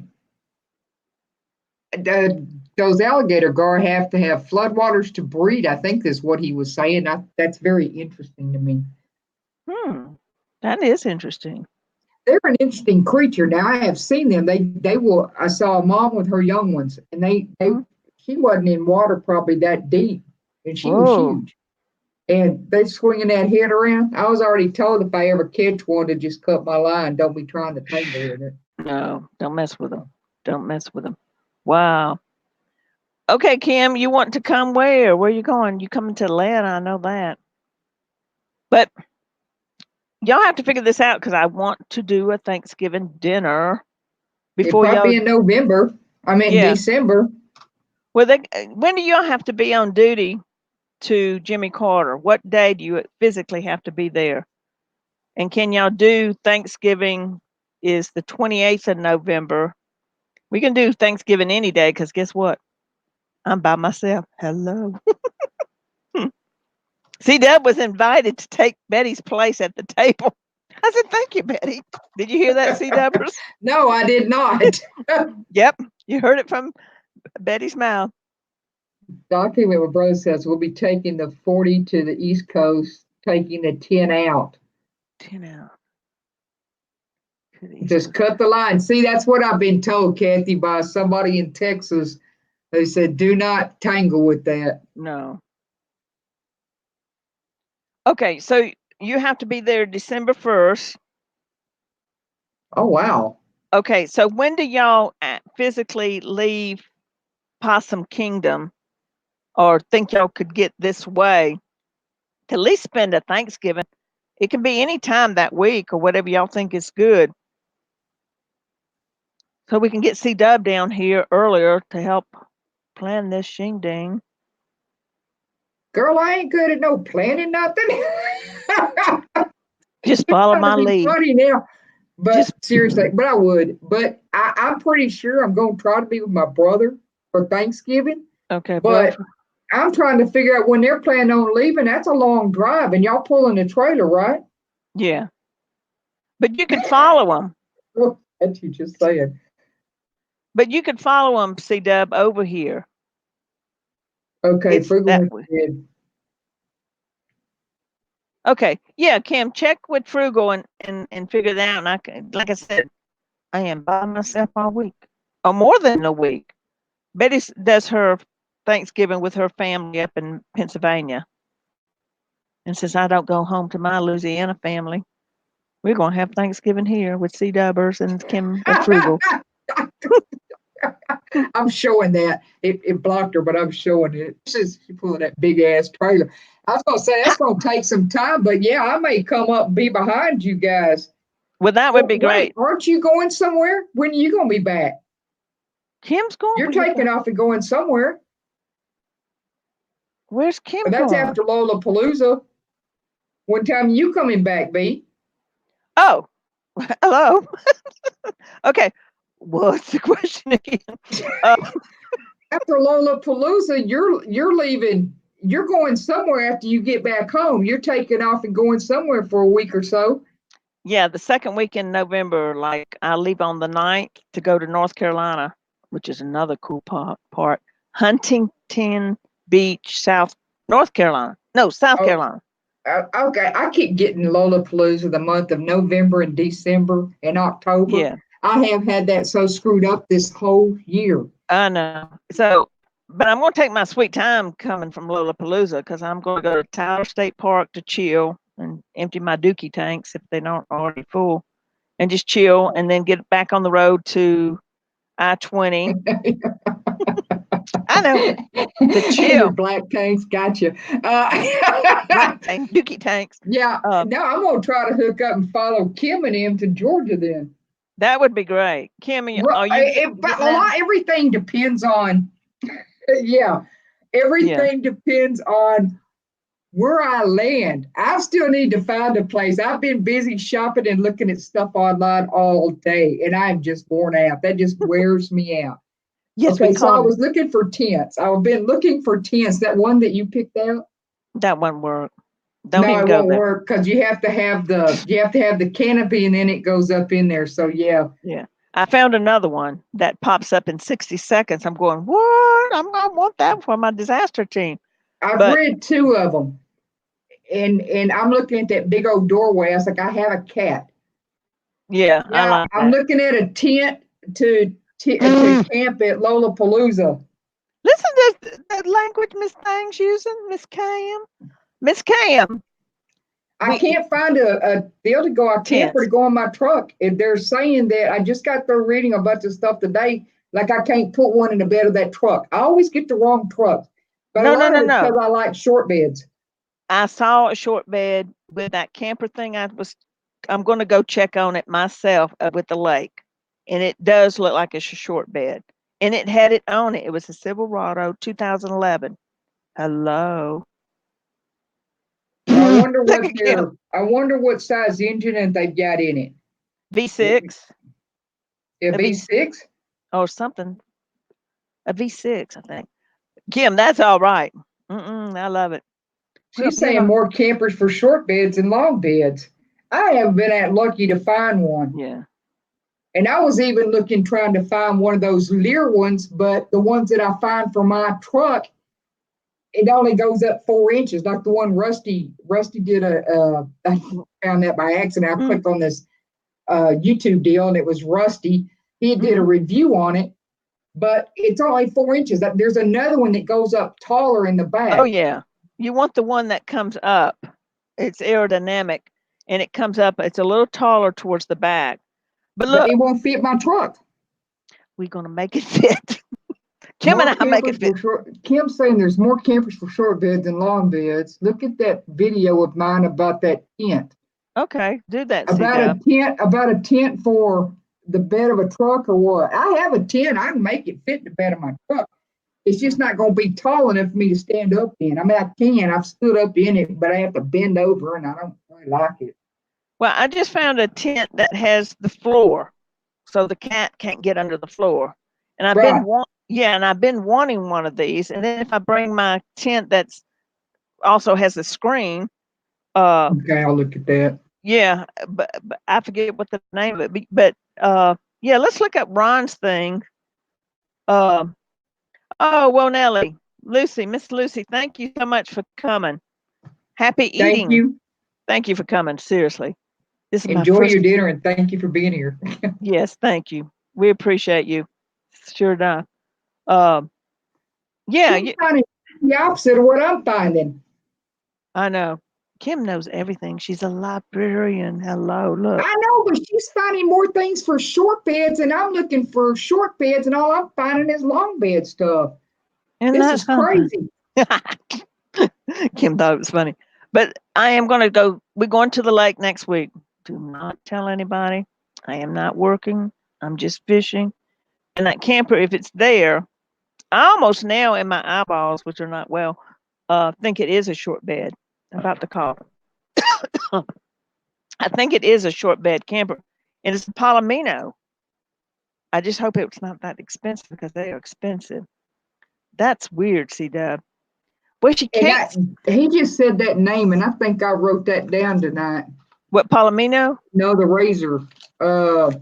those alligator gar have to have floodwaters to breed. I think is what he was saying. That's very interesting to me. Hmm. That is interesting. They're an interesting creature. Now I have seen them. They will. I saw a mom with her young ones, and they Hmm. she wasn't in water probably that deep, and she was Whoa. huge. And they swinging that head around. I was already told if I ever catch one to just cut my line. Don't be trying to tangle with it. No, don't mess with them. Don't mess with them. Wow. Okay, Kim, you want to come where? Where you going? You coming to Atlanta? I know that. But y'all have to figure this out because I want to do a Thanksgiving dinner It before y'all. probably in November. I mean Yeah. December. Well, when do y'all have to be on duty to Jimmy Carter? What day do you physically have to be there? And can y'all do Thanksgiving is the 28th of November. We can do Thanksgiving any day because guess what? I'm by myself. Hello. C Dub was invited to take Betty's place at the table. I said, thank you, Betty. Did you hear that, C Dubbers? No, I did not. Yep. You heard it from Betty's mouth. Document what brother says. We'll be taking the 40 to the East Coast, taking the 10 out. 10 out. Just cut the line. See, that's what I've been told, Kathy, by somebody in Texas. They said, do not tangle with that. No. Okay, so you have to be there December 1st. Oh, wow. Okay, so when do y'all physically leave Possum Kingdom or think y'all could get this way to at least spend a Thanksgiving? It can be any time that week or whatever y'all think is good. So we can get C Dub down here earlier to help plan this shindig. Girl, I ain't good at no planning nothing. Just follow Trying to my be lead. funny now. Just But seriously, but I would. But I'm pretty sure I'm going to try to be with my brother for Thanksgiving. okay, brother. But I'm trying to figure out when they're planning on leaving. That's a long drive, and y'all pulling a trailer, right? Yeah, but you could follow them. Well, that's you just saying. But you could follow them, C Dub, over here. Okay, It's that Frugal way. said, Okay, yeah, Kim, check with Frugal and figure that out. And I can, like I said, I am by myself all week. or more than a week. Betty does her Thanksgiving with her family up in Pennsylvania. And since I don't go home to my Louisiana family, we're going to have Thanksgiving here with C. Dubbers and Kim at Frugal. I'm showing that. It blocked her, but I'm showing it. She's pulling that big ass trailer. I was gonna say that's gonna take some time, but yeah, I may come up and be behind you guys. Well, that would be great. Wait, aren't you going somewhere? When are you gonna be back? Kim's going. You're taking off and going somewhere. Where's Kim But that's going? after Lollapalooza. What time are you coming back, B? Oh, hello. Okay, what's the question again? After Lollapalooza, you're leaving. You're going somewhere after you get back home. You're taking off and going somewhere for a week or so. Yeah, the second week in November, like I leave on the 9th to go to North Carolina, which is another cool part. Huntington Beach, North Carolina. No, South Oh, Carolina. Okay, I keep getting Lollapalooza the month of November and December and October. Yeah, I have had that so screwed up this whole year. I know. So, but I'm going to take my sweet time coming from Lollapalooza because I'm going to go to Tyler State Park to chill and empty my dookie tanks if they don't already full, and just chill, and then get back on the road to I-20. I know, to chill. Your black tanks, gotcha. Black tank, dookie tanks. Yeah, now I'm gonna try to hook up and follow Kim and him to Georgia then. That would be great. Kim, are you Everything depends on, yeah, everything depends on where I land. I still need to find a place. I've been busy shopping and looking at stuff online all day, and I'm just worn out. That just wears me out. Yes, okay, so I was looking for tents. I've been looking for tents. That one that you picked out? That won't work. No, it won't work because you have to have the canopy and then it goes up in there. So yeah. Yeah. I found another one that pops up in 60 seconds. I'm going, what? I want that for my disaster team. I've read two of them. And I'm looking at that big old doorway. I was like, I have a cat. Yeah, I like I'm looking at a tent to camp at Lollapalooza. Listen to that language Miss Thang's using, Miss Cam. Miss Cam. I can't find a deal to go. A camper to go in my truck. If they're saying that, I just got through reading a bunch of stuff today. Like I can't put one in the bed of that truck. I always get the wrong truck. But no. Because I like short beds. I saw a short bed with that camper thing. I'm going to go check on it myself with the lake, and it does look like it's a short bed, and it had it on it. It was a Silverado 2011. Hello. I wonder what size engine and they've got in it. V6. A V6 or something. A V6, I think. Kim, that's all right. I love it. She's saying more campers for short beds and long beds. I haven't been lucky to find one. Yeah. And I was even trying to find one of those Lear ones, but the ones that I find for my truck, it only goes up 4 inches, like the one Rusty did I found that by accident. I clicked on this YouTube deal and it was Rusty. He did a review on it, but it's only 4 inches. There's another one that goes up taller in the back. Oh yeah. You want the one that comes up. It's aerodynamic and it comes up. It's a little taller towards the back. But look, it won't fit my truck. We're going to make it fit. Kim and I make it fit. Kim's saying there's more campers for short beds than long beds. Look at that video of mine about that tent. Okay, do that. About a tent for the bed of a truck or what? I have a tent. I can make it fit the bed of my truck. It's just not going to be tall enough for me to stand up in. I mean, I can. I've stood up in it, but I have to bend over, and I don't really like it. Well, I just found a tent that has the floor, so the cat can't get under the floor. And I've been wanting one of these. And then if I bring my tent that's also has a screen. Okay, I'll look at that. Yeah, but I forget what the name of it. But yeah, let's look up Ron's thing. Oh, well, Nellie, Miss Lucy, thank you so much for coming. Happy eating. Thank you. Thank you for coming. Seriously. Enjoy your dinner and thank you for being here. Yes, thank you. We appreciate you. sure enough. Um, yeah, She's finding the opposite of what I'm finding. I know. Kim knows everything. She's a librarian. Hello, look. I know, but she's finding more things for short beds, and I'm looking for short beds, and all I'm finding is long bed stuff. Isn't This that is something? crazy. Kim thought it was funny. But I am going to go. We're going to the lake next week. Do not tell anybody. I am not working. I'm just fishing. And that camper, if it's there, I almost now in my eyeballs, which are not well, think it is a short bed. I'm about to call. I think it is a short bed camper. And it's a Palomino. I just hope it's not that expensive because they are expensive. That's weird, C Dub. Well, she And can't. he just said that name, and I think I wrote that down tonight. What, Palomino? No, the razor. Uh,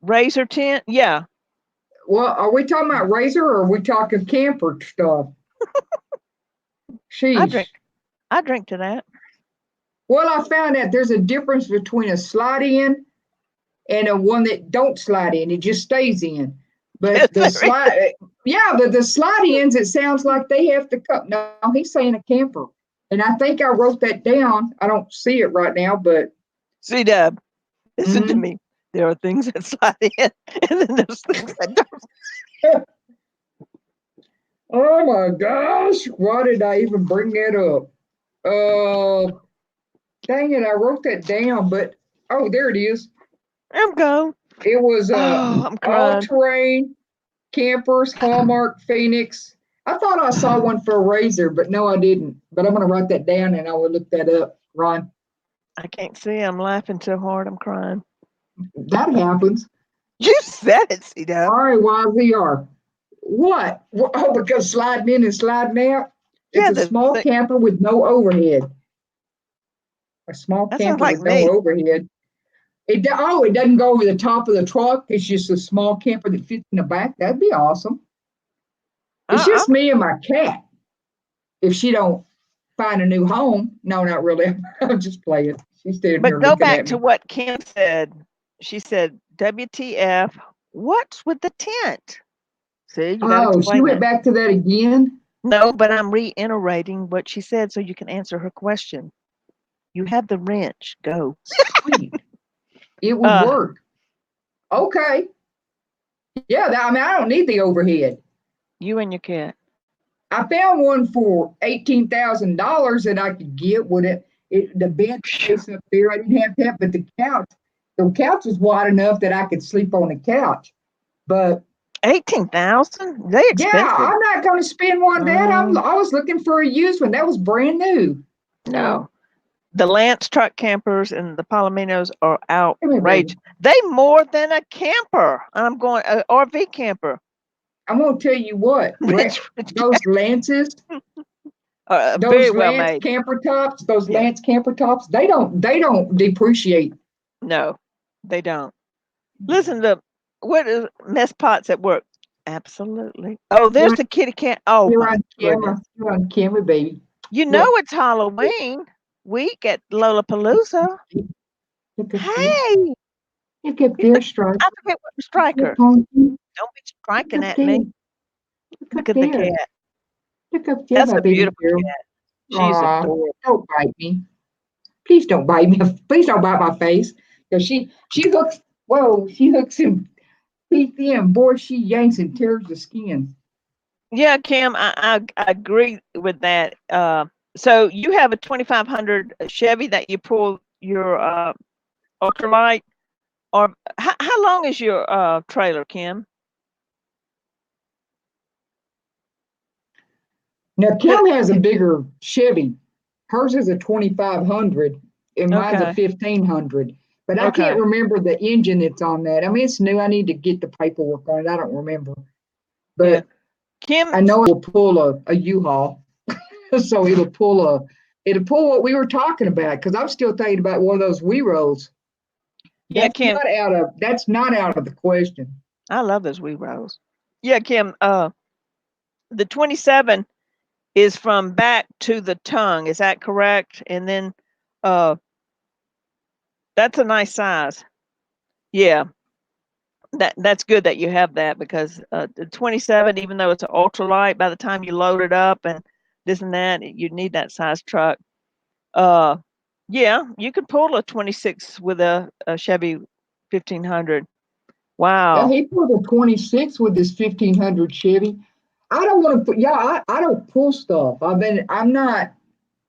Razor tent? Yeah. well, are we talking about razor or are we talking camper stuff? I Sheesh. drink. I drink to that. Well, I found out there's a difference between a slide in and a one that don't slide in. It just stays in. Is But the there really? slide, yeah, but the slide ins, it sounds like they have to come. No, he's saying a camper. And I think I wrote that down. I don't see it right now, but C Dub, listen to mhm. me. There are things that slide in, and then there's things that don't. Oh my gosh, why did I even bring that up? Uh, dang it, I wrote that down, but oh, there it is. I'm go. It was Oh, I'm all crying. terrain campers, Hallmark, Phoenix. I thought I saw one for a razor, but no, I didn't. But I'm going to write that down and I will look that up, Ron. I can't see. I'm laughing so hard. I'm crying. That happens. You said it, C All Dub. right, YZR. What? Oh, because sliding in and sliding out? It's Yeah, a small the camper with no overhead. A small that sounds camper like with no me. overhead. It doesn't go over the top of the truck. It's just a small camper that fits in the back. That'd be awesome. It's I, just me and my cat. If she don't find a new home, no, not really. I'm just playing. She's standing but here go looking back at to me. what Kim said. She said, WTF, what's with the tent? See, you got to Oh, she explain went that. back to that again. No, but I'm reiterating what she said so you can answer her question. You have the wrench. Go. Sweet, it would Uh, work. Okay, yeah. I mean, I don't need the overhead. you and your cat. I found one for $18,000 that I could get with it. The bed Phew. space up there, I didn't have that, but the couch was wide enough that I could sleep on the couch. But 18,000? They yeah, expensive. I'm not going to spend one that. Mm, I was looking for a used one that was brand new. no. The Lance truck campers and the Palominos are Come here, baby. outrageous. They more than a camper. I'm going RV camper. I'm going to tell you what, Rich those Lances, very those well Lance made. camper tops, those Yeah. Lance camper tops, they don't depreciate. No, they don't. Listen to what is mess pots at work? Absolutely. Oh, there's You're, the kitty cat. Oh you're my on goodness. camera. You're on camera, baby. You know Look, it's Halloween week at Lollapalooza. look up there. Hey, Look up there, Stripe. I forget what the Look, strikers. Honky. Don't be Look striking up at there. me. Look Look up at the there. cat. Look up there, That's my a baby beautiful girl. cat. She's Aw, adorable. don't bite me. Please don't bite me. Please don't bite my face. Because she hooks him teeth in. Boy, she yanks and tears the skin. Yeah, Kim, I agree with that. So you have a 2500 Chevy that you pull your ultralight, or how long is your trailer, Kim? Now, It- Kim has a bigger Chevy. Hers is a 2500 and mine's a Okay, 1500. But I can't okay, remember the engine that's on that. I mean, it's new. I need to get the paperwork on it. I don't remember. yeah. But Kim, I know it will pull a U-Haul. So it'll pull what we were talking about because I'm still thinking about one of those We Rolls. yeah, Kim, That's not out of the question. I love those wee rolls. Yeah, Kim, the 27 is from back to the tongue. Is that correct? And then, uh, that's a nice size. Yeah. That's good that you have that, because the 27, even though it's an ultralight, by the time you load it up and this and that, you need that size truck. Yeah, you could pull a 26 with a Chevy 1500. Yeah, Wow. he pulled a 26 with his 1500 Chevy. I don't want to put, yeah, I don't pull stuff. I'm not,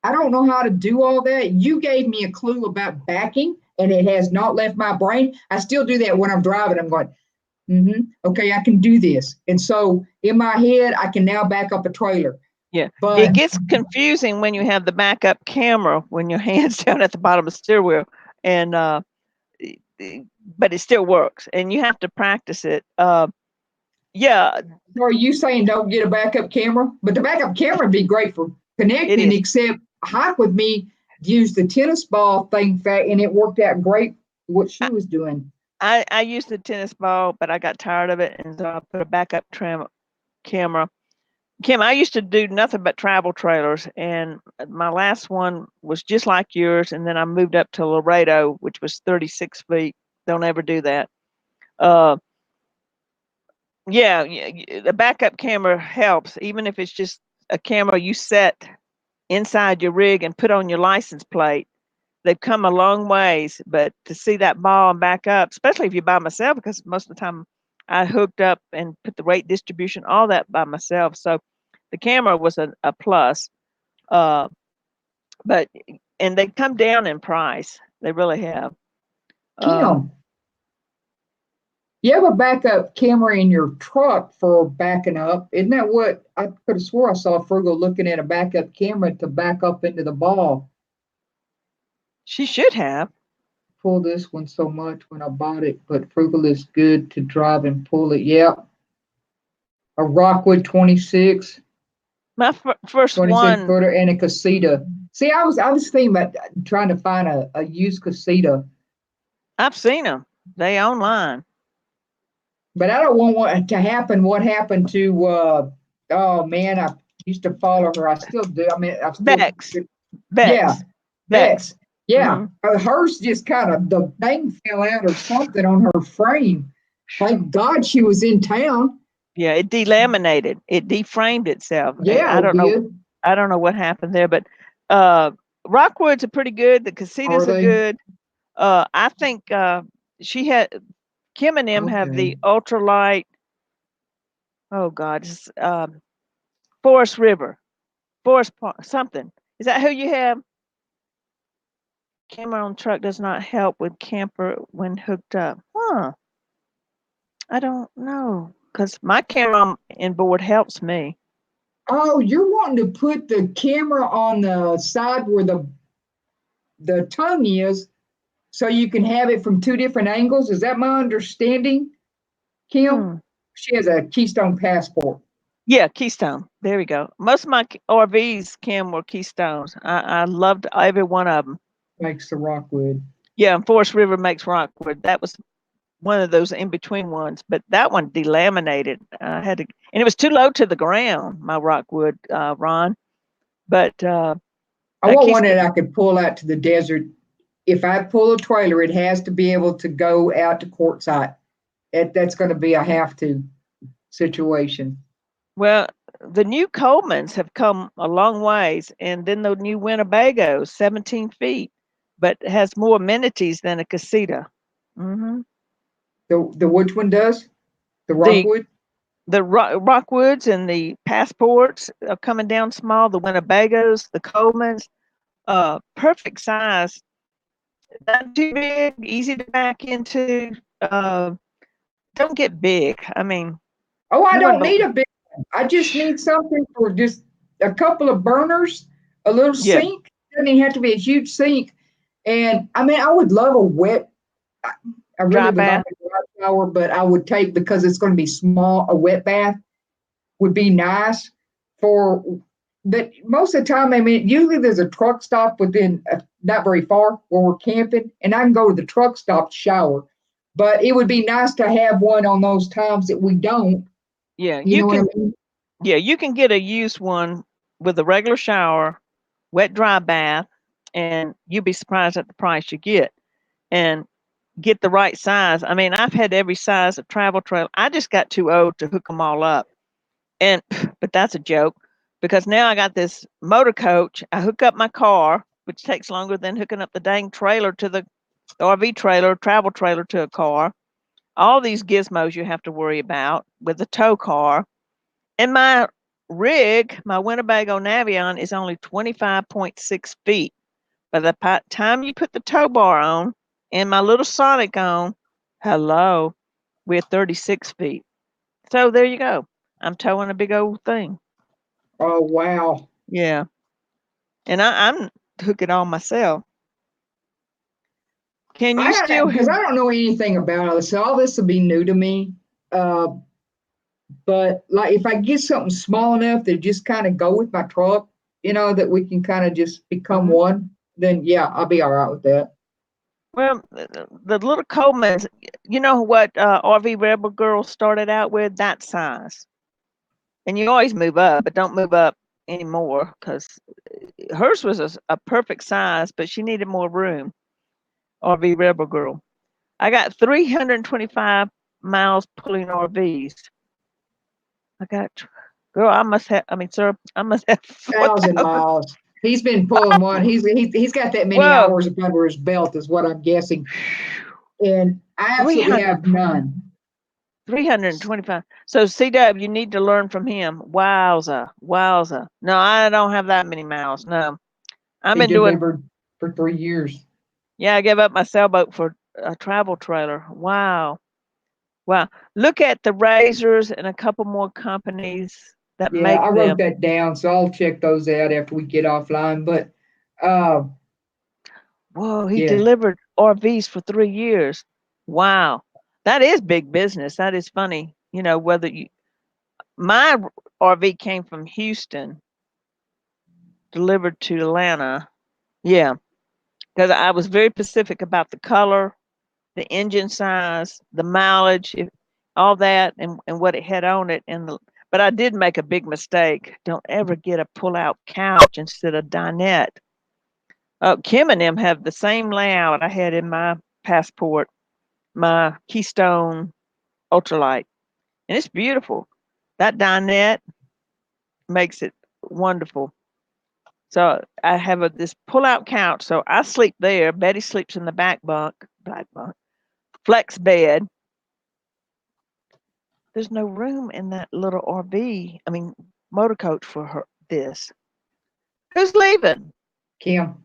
I don't know how to do all that. You gave me a clue about backing, and it has not left my brain. I still do that when I'm driving. I'm going, okay, I can do this. And so in my head, I can now back up a trailer. Yeah. It But gets confusing when you have the backup camera when your hand's down at the bottom of the steering wheel, and but it still works, and you have to practice it. Yeah, are you saying don't get a backup camera? But the backup camera would be great for it connecting, is. except Hike with me used the tennis ball thing, and it worked out great what she was doing. I used the tennis ball, but I got tired of it, and so I put a backup camera. Kim, I used to do nothing but travel trailers, and my last one was just like yours, and then I moved up to Laredo, which was 36 feet. Don't ever do that. Uh, yeah, the backup camera helps, even if it's just a camera you set inside your rig and put on your license plate. They've come a long ways, but to see that ball and back up, especially if you're by myself, because most of the time I hooked up and put the weight distribution, all that by myself. So the camera was a plus. Uh, but and they come down in price. They really have. Uh, Kim, you have a backup camera in your truck for backing up. Isn't that what I could have swore I saw Frugal looking at a backup camera to back up into the ball? she should have. Pull this one so much when I bought it, but Frugal is good to drive and pull it. Yep. A Rockwood 26. My first 26 one, footer and a casita. See, I was thinking about trying to find a used casita, I've seen them. They online. but I don't want what to happen. What happened to? Oh man, I used to follow her. I still do. I mean, I still. Bex, Yeah, Bex, Bex. Bex. Yeah, Hmm. hers just kind of the thing fell out or something on her frame. Thank God she was in town. Yeah, it delaminated. It deframed itself. Yeah, I it don't know. did. I don't know what happened there, but uh, Rockwoods are pretty good. The Are casitas are they? good. I think she had Kim and them have Okay. the ultralight. Oh God, it's, Forest River, Forest Park, something. Is that who you have? Camera on truck does not help with camper when hooked up. Huh? I don't know, cause my camera in board helps me. Oh, you're wanting to put the camera on the side where the tongue is, so you can have it from two different angles. Is that my understanding, Kim? Hmm. She has a Keystone passport. Yeah, Keystone. There we go. Most of my RVs, Kim, were Keystones. I loved every one of them. Makes the Rockwood. Yeah, and Forest River makes Rockwood. That was one of those in between ones, but that one delaminated. I had to, and it was too low to the ground. My Rockwood, Ron. But I that want one that Keystone. I could pull out to the desert. If I pull a trailer, it has to be able to go out to Quartzsite. That's going to be a have to situation. Well, the new Colemans have come a long ways, and then the new Winnebago, 17 feet, but has more amenities than a casita. Hmm. The which one does? The The Rockwood? Rockwoods and the Passports are coming down small. The Winnebagos, the Colemans, perfect size, not too big, easy to back into. Don't get big. I mean, Oh, I you wouldn't don't need believe. a big one. I just need something for just a couple of burners, a little Yeah, sink. Doesn't even have to be a huge sink. And I mean, I would love a wet. I I really dry would like bath. a dry shower, but I would take because it's going to be small. A wet bath would be nice for. But most of the time, I mean, usually there's a truck stop within not very far where we're camping, and I can go to the truck stop to shower. But it would be nice to have one on those times that we don't. Yeah, You you know what I can. mean? Yeah, you can get a used one with a regular shower, wet dry bath, and you'd be surprised at the price you get. And get the right size. I mean, I've had every size of travel trailer. I just got too old to hook them all up. And but that's a joke because now I got this motor coach. I hook up my car, which takes longer than hooking up the dang trailer to the RV trailer, travel trailer to a car. All these gizmos you have to worry about with the tow car. And my rig, my Winnebago Navion, is only 25.6 feet. By the time you put the tow bar on and my little Sonic on, hello, we're 36 feet. So there you go. I'm towing a big old thing. Oh, wow. Yeah. And I'm hooking on myself. Can you still Because hear? I don't know anything about all this. So all this will be new to me. Uh, but like if I get something small enough that just kind of go with my truck, that we can kind of just become Mhm. one, then yeah, I'll be all right with that. Well, the little Colemans, you know what RV Rebel Girl started out with? That size. And you always move up, but don't move up anymore because hers was a perfect size, but she needed more room. RV Rebel Girl. I got 325 miles pulling RVs. I got, girl, I must have, I mean, sir, I must have 1,000 4,000. miles. He's been pulling one. He's got that many Whoa, hours under his belt, is what I'm guessing. And I absolutely 300, have none. 325. So, CW, you need to learn from him. Wowza, wowza. No, I don't have that many miles. No, I've He been doing, delivered for 3 years. yeah, I gave up my sailboat for a travel trailer. Wow. Wow. Look at the Razors and a couple more companies that Yeah, make I wrote them. that down, so I'll check those out after we get offline. But uh, Whoa, he yeah, delivered RVs for 3 years. Wow. That is big business. That is funny. You know, whether you, my RV came from Houston, delivered to Atlanta. Yeah. Because I was very specific about the color, the engine size, the mileage, all that, and what it had on it. But I did make a big mistake. Don't ever get a pull-out couch instead of dinette. Kim and them have the same layout I had in my Passport, my Keystone Ultralight, and it's beautiful. That dinette makes it wonderful. So I have this pull-out couch, so I sleep there. Betty sleeps in the back bunk, flex bed. There's no room in that little RV. I mean, motor coach for her. This. Who's leaving? Kim,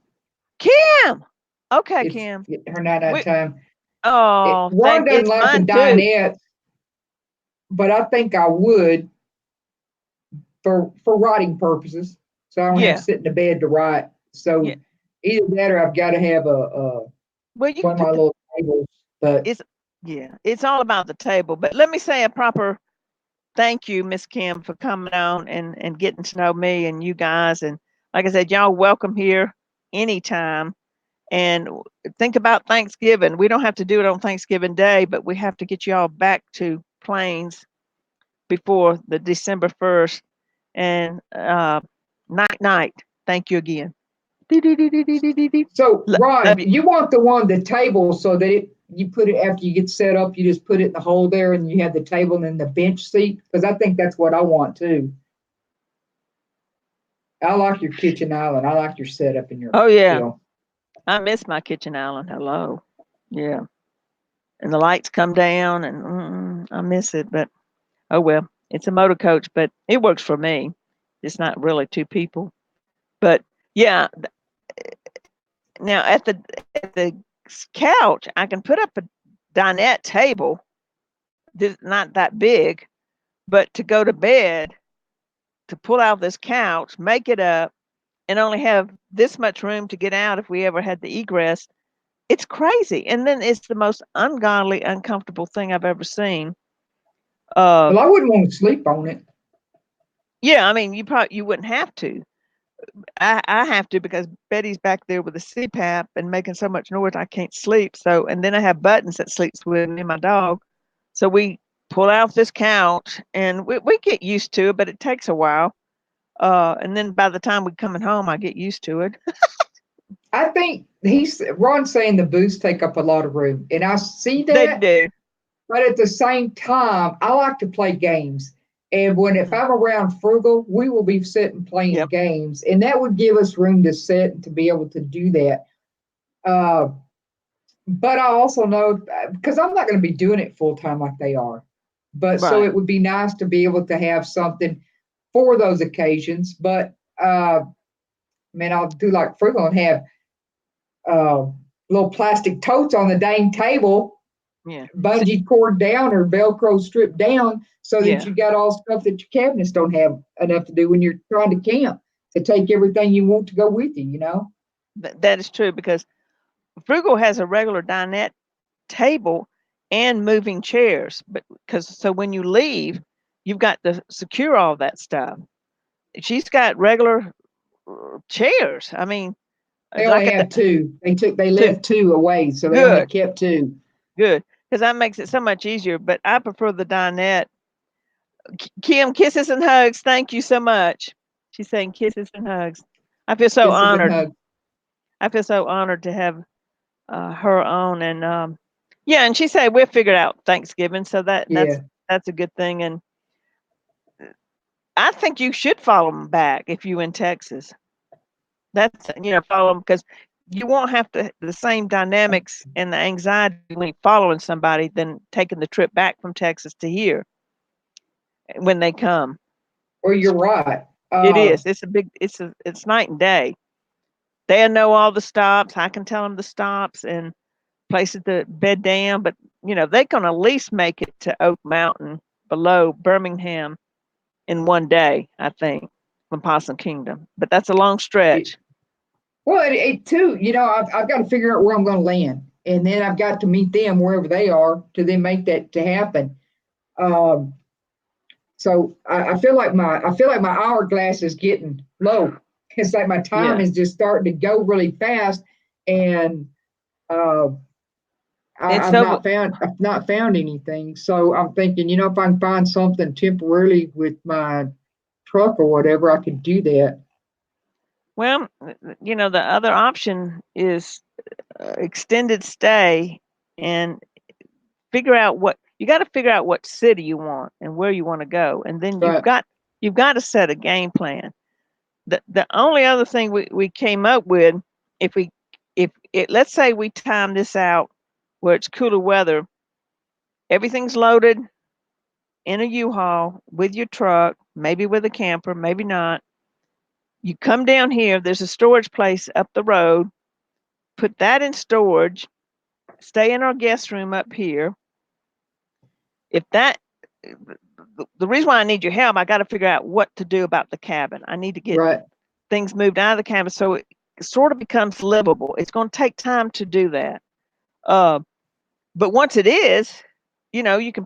Kim. Okay, it's Kim. her night We. time. Oh, Warren thank. doesn't It's like the mine too. dinette, but I think I would for writing purposes, so I don't have to Yeah. sit in the bed to write. Yeah. So either that or I've got to have a Well, you one can of my put the. little tables. But It's. Yeah. It's all about the table. But let me say a proper thank you, Miss Kim, for coming on and getting to know me and you guys. And like I said, y'all welcome here anytime. And think about Thanksgiving. We don't have to do it on Thanksgiving Day, but we have to get y'all back to Plains before the December 1st. And night, night. Thank you again. so, Love Ron, you. you want the table so that you put it after you get set up, you just put it in the hole there, and you have the table and then the bench seat, because I think that's what I want too. I like your kitchen island. I like your setup in your Oh, yeah. deal. I miss my kitchen island. Hello. Yeah. And the lights come down and I miss it. But oh, well, it's a motor coach, but it works for me. It's not really two people. But yeah, now at the couch, I can put up a dinette table. Not that big, but to go to bed, to pull out this couch, make it up, and only have this much room to get out if we ever had the egress. It's crazy. And then it's the most ungodly, uncomfortable thing I've ever seen. Uh, Well, I wouldn't want to sleep on it. yeah, I mean, you wouldn't have to. I have to because Betty's back there with a CPAP and making so much noise I can't sleep. So and then I have Buttons that sleeps with me and my dog. So we pull out this couch and we get used to it, but it takes a while. And then by the time we're coming home, I get used to it. I think Ron's saying the booths take up a lot of room, and I see They that. do. But at the same time, I like to play games. And if I'm around Frugal, we will be sitting playing Yep. games, and that would give us room to sit and to be able to do that. Uh, but I also know because I'm not going to be doing it full time like they are. But so Right. it would be nice to be able to have something for those occasions. But man, I'll do like Frugal and have uh, little plastic totes on the dang table, Yeah. bungee cord down or Velcro stripped down, so that Yeah. you got all stuff that your cabinets don't have enough to do when you're trying to camp to take everything you want to go with you, you know? That is true because Frugal has a regular dinette table and moving chairs, but because so when you leave, you've got to secure all that stuff. She's got regular chairs. I mean, They like only at the have two. They two. left two away, so they only Good, kept two. good, because that makes it so much easier. But I prefer the dinette. Kim, kisses and hugs. Thank you so much. She's saying kisses and hugs. I feel so Kisses and honored. hugs. I feel so honored to have her on, and yeah, and she said we'll figure it out Thanksgiving, so Yeah. that's a good thing. And I think you should follow them back if you in Texas. That's follow them because you won't have the same dynamics and the anxiety when following somebody than taking the trip back from Texas to here when they come. Well, you're right. It is. It's night and day. They'll know all the stops. I can tell them the stops and places to bed down, but they can at least make it to Oak Mountain below Birmingham in one day, I think, from Possum Kingdom. But that's a long It, stretch. well, it too, I've got to figure out where I'm going to land. And then I've got to meet them wherever they are to then make that to happen. Um, So I feel like my hourglass is getting low. It's like my time Yeah. is just starting to go really fast, and uh, And so I've not found anything. So I'm thinking, if I can find something temporarily with my truck or whatever, I could do that. well, the other option is extended stay and figure out what you got to figure out what city you want and where you want to go. And then you've But got to set a game plan. The only other thing we came up with, if we if it let's say we time this out where it's cooler weather, everything's loaded in a U-Haul with your truck, maybe with a camper, maybe not. You come down here, there's a storage place up the road, put that in storage, stay in our guest room up here. If that the reason why I need your help, I got to figure out what to do about the cabin. I need to get right, things moved out of the cabin so it sort of becomes livable. It's going to take time to do that. Uh, but once it is, you can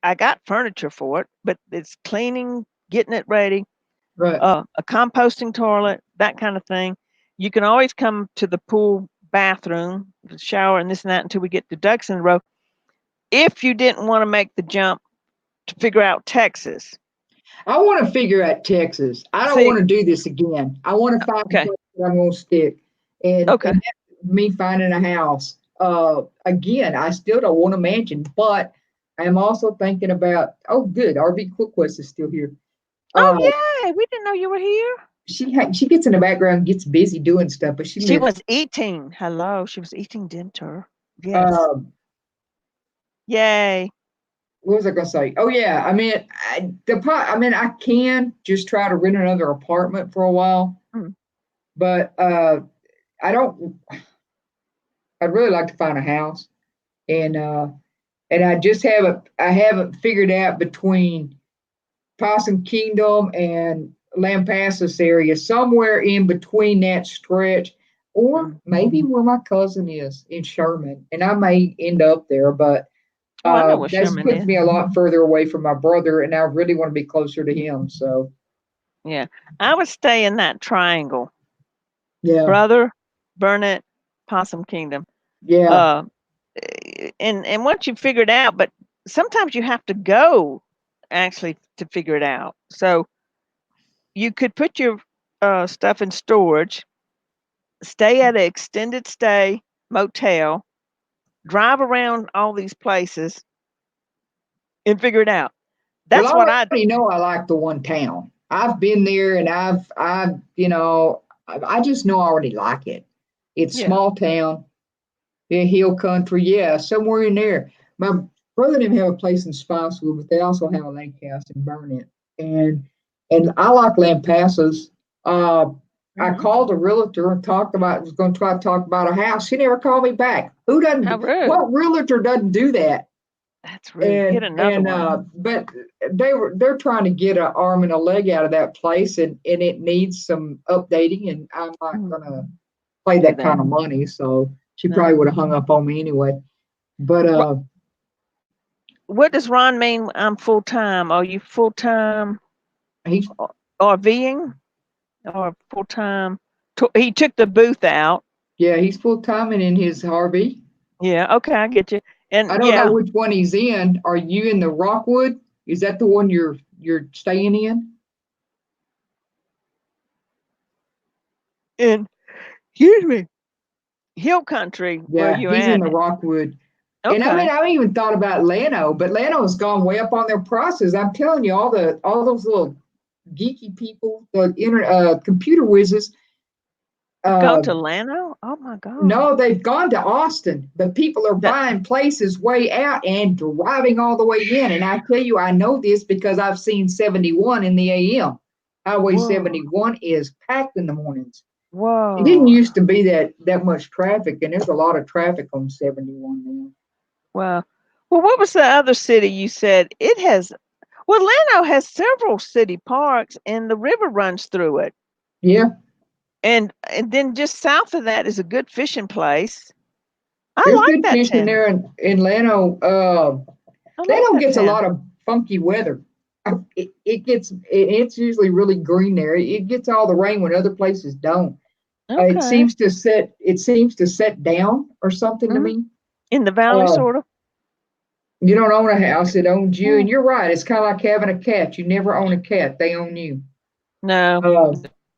I got furniture for it, but it's cleaning, getting it ready, right. a composting toilet, that kind of thing. You can always come to the pool bathroom, the shower, and this and that until we get the ducks in a row. If you didn't want to make the jump to figure out Texas, I want to figure out Texas. I don't see, want to do this again. I want to find a okay, place that I'm going to stick, okay, and that's me finding a house. Again, I still don't want a mansion, but I am also thinking about. Oh, good, RV QuickQuest is still here. Uh, oh yeah, we didn't know you were here. she gets in the background, gets busy doing stuff, but she She lives. was eating. Hello, she was eating dinner. Yes. Um, Yay. what was I going to say? Oh yeah, I mean, I can just try to rent another apartment for a while, Mm. but I don't. I'd really like to find a house, and I haven't figured out between Possum Kingdom and Lampasas area, somewhere in between that stretch, or Mm. maybe where my cousin is in Sherman, and I may end up there, but Oh, I know what that's Sherman puts is. me a lot further away from my brother, and I really want to be closer to him. So Yeah. I would stay in that triangle. yeah, Brother, Burnett, Possum Kingdom. yeah, Uh and once you figure it out, but sometimes you have to go actually to figure it out. So you could put your stuff in storage stay at an extended stay motel, drive around all these places, and figure it out. Well, I That's what I. already know I like the one town. I've been there and I just know I already like it. It's Yeah. small town, hill country, yeah, somewhere in there. My brother didn't have a place in Spiceville, but they also have a lake house in Burnett. And I like Lampasas. Uh, I Mhm. called a realtor and was going to try to talk about a house. She never called me back. Who How doesn't, rude. what realtor doesn't do that? That's rude. Get another one. But they're trying to get an arm and a leg out of that place, and it needs some updating, and I'm not Mm, gonna pay do that that. kind of money, so she probably No. would have hung up on me anyway. But What what does Ron mean? I'm full time. Are you full time he's RVing or full time? He took the booth out. yeah, he's full time and in his RV. Yeah. Okay, I get you. I And don't know yeah, which one he's in. Are you in the Rockwood? Is that the one you're staying in? and excuse me, Hill Country, where Yeah, you he's in at? the Rockwood. And I mean, Okay. I haven't even thought about Lano, but Lano's gone way up on their prices. I'm telling you, all those little geeky people, the computer whizzes. Go Uh, to Lano? Oh my God. no, they've gone to Austin, but people are That buying places way out and driving all the way in. And I tell you, I know this because I've seen 71 in the AM. Highway whoa. 71 is packed in the mornings. It didn't Whoa. used to be that much traffic, and there's a lot of traffic on 71 now. Wow. Well, what was the other city you said? It has well, Lano has several city parks and the river runs through it. Yeah, And then just south of that is a good fishing place. I there's like good that fishing town. there in Lano. I like Lano that gets a town. lot of funky weather. It's usually really green there. It gets all the rain when other places don't. Okay. It seems to set down or something to Hmm. me. In the valley, Uh, sort of. you don't own a house; it owns you. And Mm. you're right. It's kind of like having a cat. You never own a cat; they own you. No, Uh,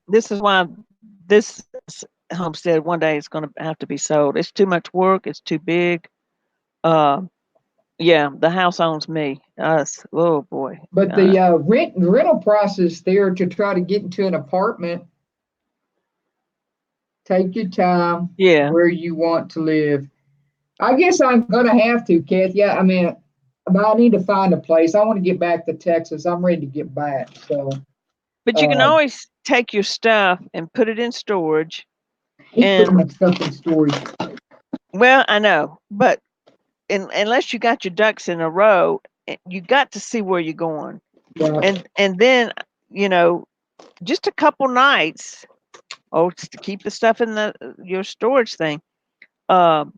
this is why this homestead one day is going to have to be sold. It's too much work. It's too big. Uh, yeah, the house owns me. Us. Oh boy. but Uh, the rental prices there to try to get into an apartment. Take your time yeah. where you want to live. I guess I'm gonna have to, Kathy. Yeah, I mean, but I need to find a place. I want to get back to Texas. I'm ready to get back. So But you can uh, always take your stuff and put it in storage. I hate putting And my stuff in storage. well, I know, but unless you got your ducks in a row, you got to see where you're going. But And then, you know, just a couple nights, or just to keep the stuff in the your storage thing. Um,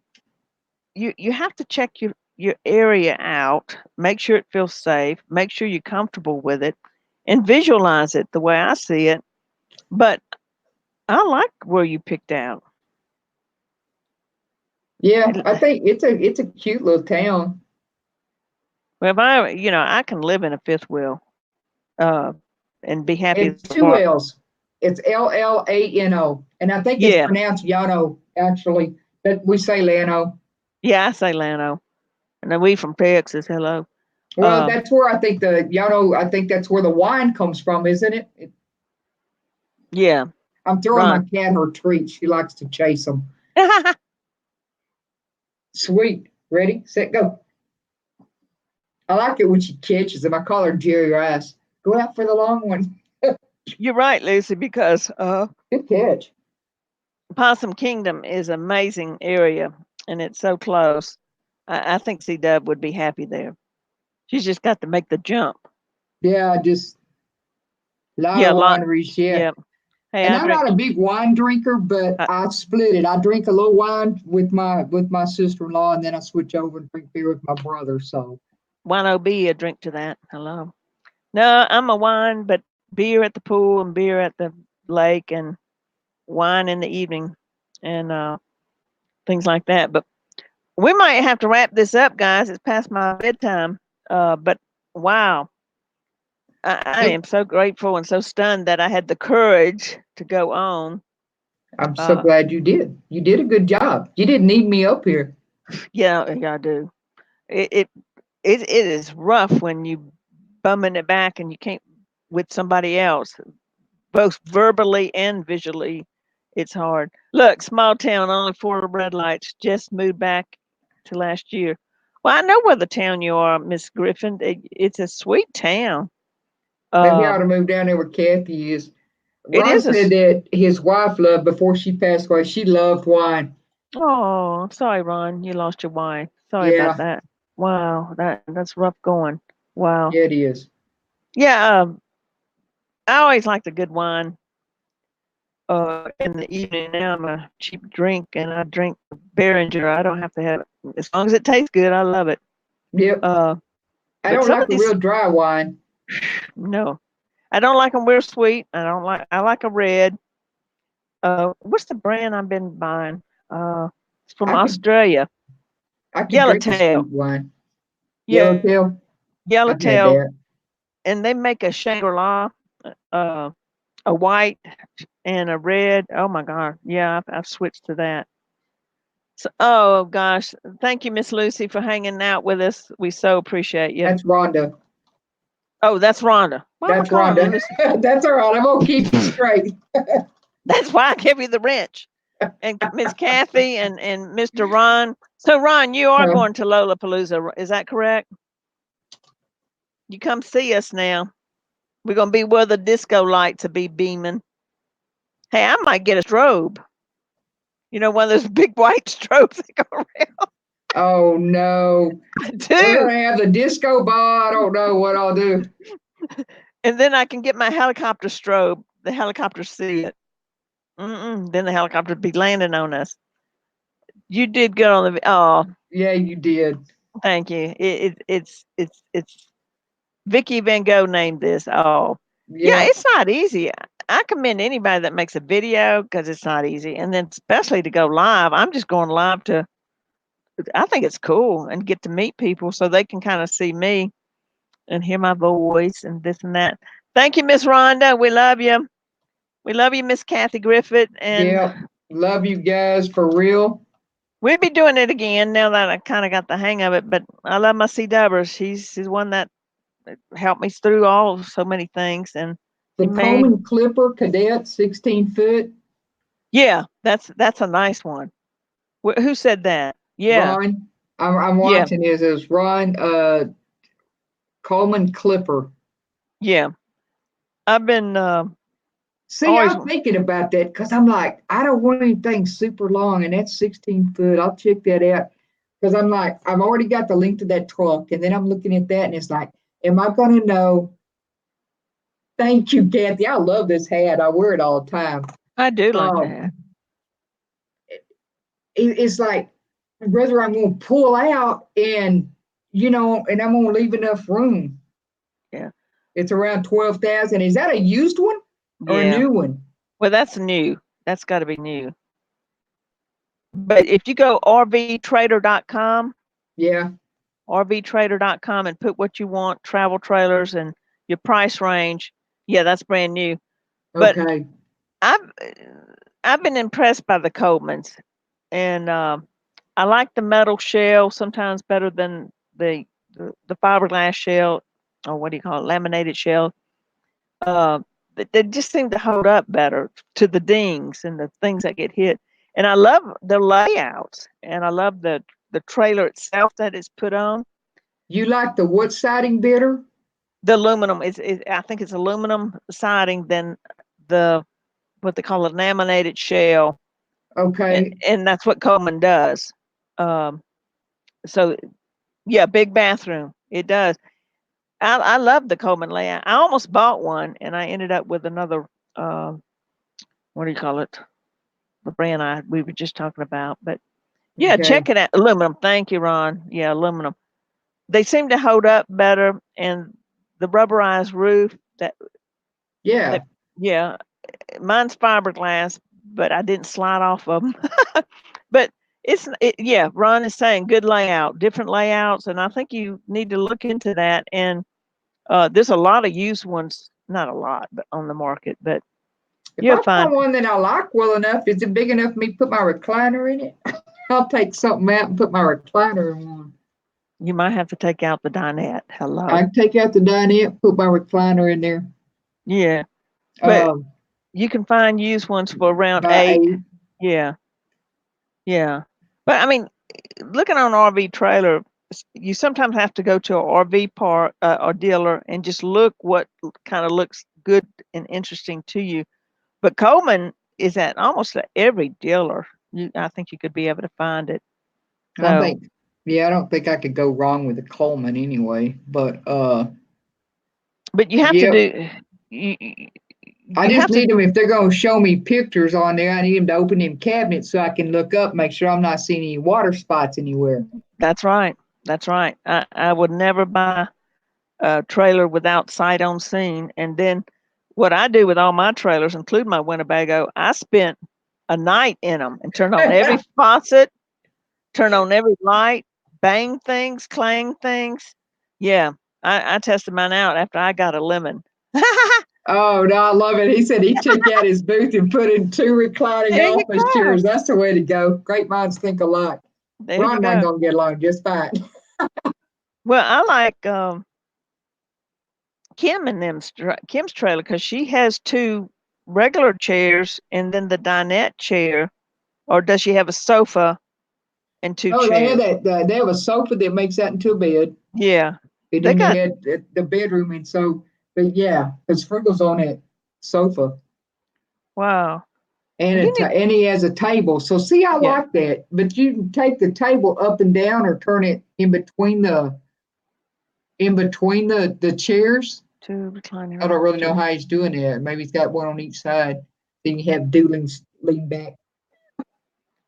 you have to check your area out, make sure it feels safe, make sure you're comfortable with it, and visualize it the way I see it. But I like where you picked out. yeah, It, I think it's a cute little town. well, if I, I can live in a fifth wheel, uh, and be happy as It's a two bar. L's. It's Llano, and I think it's Yeah, pronounced Yano actually, but we say Lano. yeah, I say Lano, and then we from Texas. Hello. Well, Uh, that's where I think the Yano. I think that's where the wine comes from, isn't it? yeah, I'm throwing my Ron. cat her treat. She likes to chase them. Sweet. Ready, set, go. I like it when she catches them. I call her Jerry Rice. Go out for the long one. You're right, Lucy, because Good catch. Possum Kingdom is an amazing area, and it's so close. I think C Dub would be happy there. She's just got to make the jump. Yeah, just a lot Yeah, of a lot. wineries. Yeah. Yeah. Hey, And I I'm drink. not a big wine drinker, but Uh, I split it. I drink a little wine with my sister-in-law, and then I switch over and drink beer with my brother. So Wine OB, a drink to that. Hello. No, I'm a wine, but beer at the pool and beer at the lake and wine in the evening and things like that. But we might have to wrap this up, guys. It's past my bedtime. But wow, I hey, am so grateful and so stunned that I had the courage to go on. I'm so Uh, glad you did. You did a good job. You didn't need me up here. yeah, I do. It, it it is rough when you bumming it back and you can't with somebody else, both verbally and visually. It's hard. Look, small town, only 4 red lights. Just moved back to last year. Well, I know where the town you are, Miss Griffin. It's a sweet town. Maybe I ought Um, to move down there where Kathy is. it Ron is a. said that his wife loved, before she passed away, she loved wine. Oh, I'm sorry, Ron. You lost your wife. Sorry about Yeah, that. Wow, that's rough going. Wow. yeah, it is. Yeah, I always liked a good wine. In the evening now I'm a cheap drink and I drink Behringer. I don't have to have it. As long as it tastes good, I love it. Yep. Uh, I but don't some like of a real these, dry wine. no, I don't like them real sweet. I like a red. What's the brand I've been buying? It's from I could Australia. I could drink a Yellowtail. sweet wine. Yeah, Yellowtail. I've had Yellowtail. that. And they make a Shangri-La, uh, a white and a red. Oh my God. Yeah, I've switched to that. So, oh gosh, thank you, Miss Lucy, for hanging out with us. We so appreciate you. That's Rhonda. Oh, that's Rhonda. Why am I That's calling her Rhonda. Lucy? That's all right. I'm gonna keep you straight. That's why I gave you the wrench. And Miss Kathy and Mr. Ron. So Ron, you are Uh, going to Lollapalooza, is that correct? You come see us now. We're gonna be where the disco lights will be beaming. Hey, I might get a strobe. You know, one of those big white strobes that go around. oh no. I We're do. gonna have the disco ball. I don't know what I'll do. And then I can get my helicopter strobe. The helicopter see it. Then the helicopter be landing on us. You did good on the. Oh, Yeah, you did. thank you. It's Vicky Van Gogh named this. Oh, yeah. Yeah. It's not easy. I commend anybody that makes a video because it's not easy, and then especially to go live. I'm just going live to. I think it's cool and get to meet people so they can kind of see me and hear my voice and this and that. Thank you, Miss Rhonda. We love you. We love you, Miss Kathy Griffith, and Yeah. Love you guys for real. we'll be doing it again now that I kind of got the hang of it. But I love my C Dubbers. She's one that helped me through all so many things, and she The made Coleman Clipper Cadet 16 foot. yeah, that's a nice one. Who said that? Yeah, Ron. I'm yeah, watching this as Ron Coleman Clipper. yeah. I've been See, always I'm thinking about that because I'm like, I don't want anything super long, and that's 16 foot. I'll check that out because I'm like, I've already got the link to that truck, and then I'm looking at that, and it's like, am I going to know? Thank you, Kathy. I love this hat. I wear it all the time. I do like Um, that. it's like whether I'm going to pull out and and I'm going to leave enough room. Yeah, It's around 12,000. Is that a used one or a yeah. new one? Well, that's new. That's got to be new. But if you go rvtrader.com, Yeah. rvtrader.com, and put what you want, travel trailers and your price range, yeah, that's brand new. But Okay. I've I've been impressed by the Colemans, and I like the metal shell sometimes better than the fiberglass shell, or what do you call it, laminated shell. Uh, they just seem to hold up better to the dings and the things that get hit. And I love the layouts, and I love the trailer itself that it's put on. You like the wood siding better? The aluminum is I think it's aluminum siding than the what they call a laminated shell, Okay. and that's what Coleman does. Um, so yeah, big bathroom. It does. I love the Coleman layout. I almost bought one, and I ended up with another. Uh, what do you call it? The brand we were just talking about. But yeah, Okay. check it out. Aluminum. Thank you, Ron. Yeah, aluminum. They seem to hold up better, and the rubberized roof. That Yeah. yeah, mine's fiberglass, but I didn't slide off of them. But yeah, Ron is saying good layout, different layouts, and I think you need to look into that. And there's a lot of used ones, not a lot, but on the market. But If You'll I find find one that I like well enough, is it big enough for me to put my recliner in it? I'll take something out and put my recliner in one. you might have to take out the dinette. I Hello. can take out the dinette, put my recliner in there. Yeah. But Um, you can find used ones for around by 8. 8. Yeah. Yeah. But I mean, looking on RV trailer, you sometimes have to go to a RV park or dealer and just look what kind of looks good and interesting to you. But Coleman is at almost at every dealer. I think you could be able to find it. I So, think, yeah, I don't think I could go wrong with a Coleman anyway. But but you have to yeah, do you you I you just have to. need them if they're going to show me pictures on there. I need them to open them cabinets so I can look up, make sure I'm not seeing any water spots anywhere. That's right. That's right. I would never buy a trailer without sight on scene. And then what I do with all my trailers, including my Winnebago, I spent a night in them and turned on every faucet, turn on every light, bang things, clang things. Yeah, I tested mine out after I got a lemon. Oh no, I love it. He said he took out his booth and put in 2 reclining There you office go. chairs. That's the way to go. Great minds think alike. There you Ron and I go. gonna get along just fine. Well, I like Kim and Kim's trailer because she has 2 regular chairs and then the dinette chair, or does she have a sofa and 2 Oh, they have chairs? that. They have a sofa that makes that into a bed, Yeah, and they then they got had the bedroom, and so. But yeah, because Sprinkle's on that sofa, wow. and You need and he has a table. So see, I yeah, like that. But you can take the table up and down, or turn it in between the chairs. 2 recliner I don't really know offices. how he's doing that. Maybe he's got one on each side. Then you have Doolings lean back.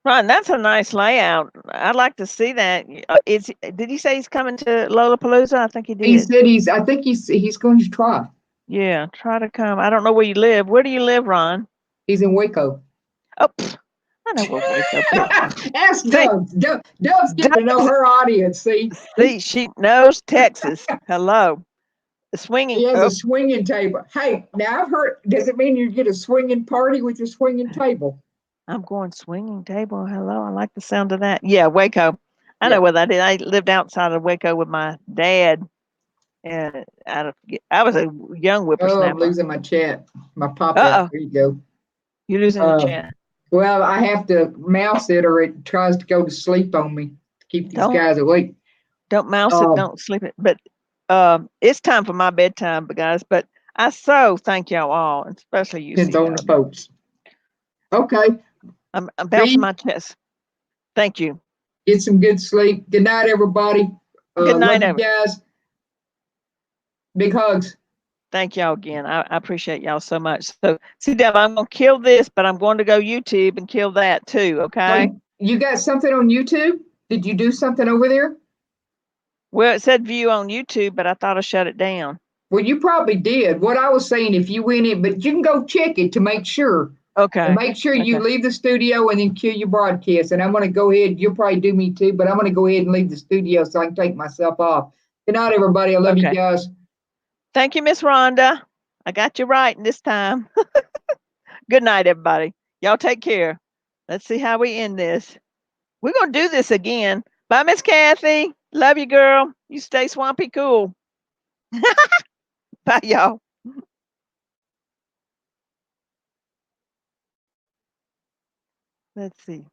Right, that's a nice layout. I'd like to see that. Did he say he's coming to Lollapalooza? I think he He did. said I think he's going to try. Yeah, try to come. I don't know where you live. Where do you live, Ron? He's in Waco. Oh, I know where Waco is. Ask See, Doug. Doug's getting to know Doug's, her audience. See, see, she knows Texas. Hello. The he swinging. has a Oh, swinging table. Hey, now I've heard. Does it mean you get a swinging party with your swinging table? I'm going swinging table. Hello. I like the sound of that. Yeah, Waco. I know Yeah. where that is. I lived outside of Waco with my dad. And I was a young Oh, I'm whippersnapper. losing my chat. My pop out. Uh-oh. There you go. You're losing the Uh, chat. well, I have to mouse it, or it tries to go to sleep on me to keep these Don't guys awake. don't mouse it, Uh, don't sleep it. But it's time for my bedtime, but guys. But I so thank y'all all, and especially you, Depends C on the Dub. folks. Okay. I'm bouncing B, my chest. Thank you. get some good sleep. Good night, everybody. Good Love night, you ever. guys. Big hugs. Thank y'all again. I appreciate y'all so much. So, C Dub, I'm gonna kill this, but I'm going to go YouTube and kill that too. Okay. So you got something on YouTube? Did you do something over there? Well, it said view on YouTube, but I thought I shut it down. Well, you probably did. What I was saying, if you went in, but you can go check it to make sure. And Okay. make sure you Okay. leave the studio and then kill your broadcast. And I'm going to go ahead. You'll probably do me too, but I'm going to go ahead and leave the studio so I can take myself off. Good night, everybody. I love you Okay. guys. Thank you, Miss Rhonda. I got you right this time. Good night, everybody. Y'all take care. Let's see how we end this. We're going to do this again. Bye, Miss Kathy. Love you, girl. You stay swampy cool. Bye, y'all. Let's see.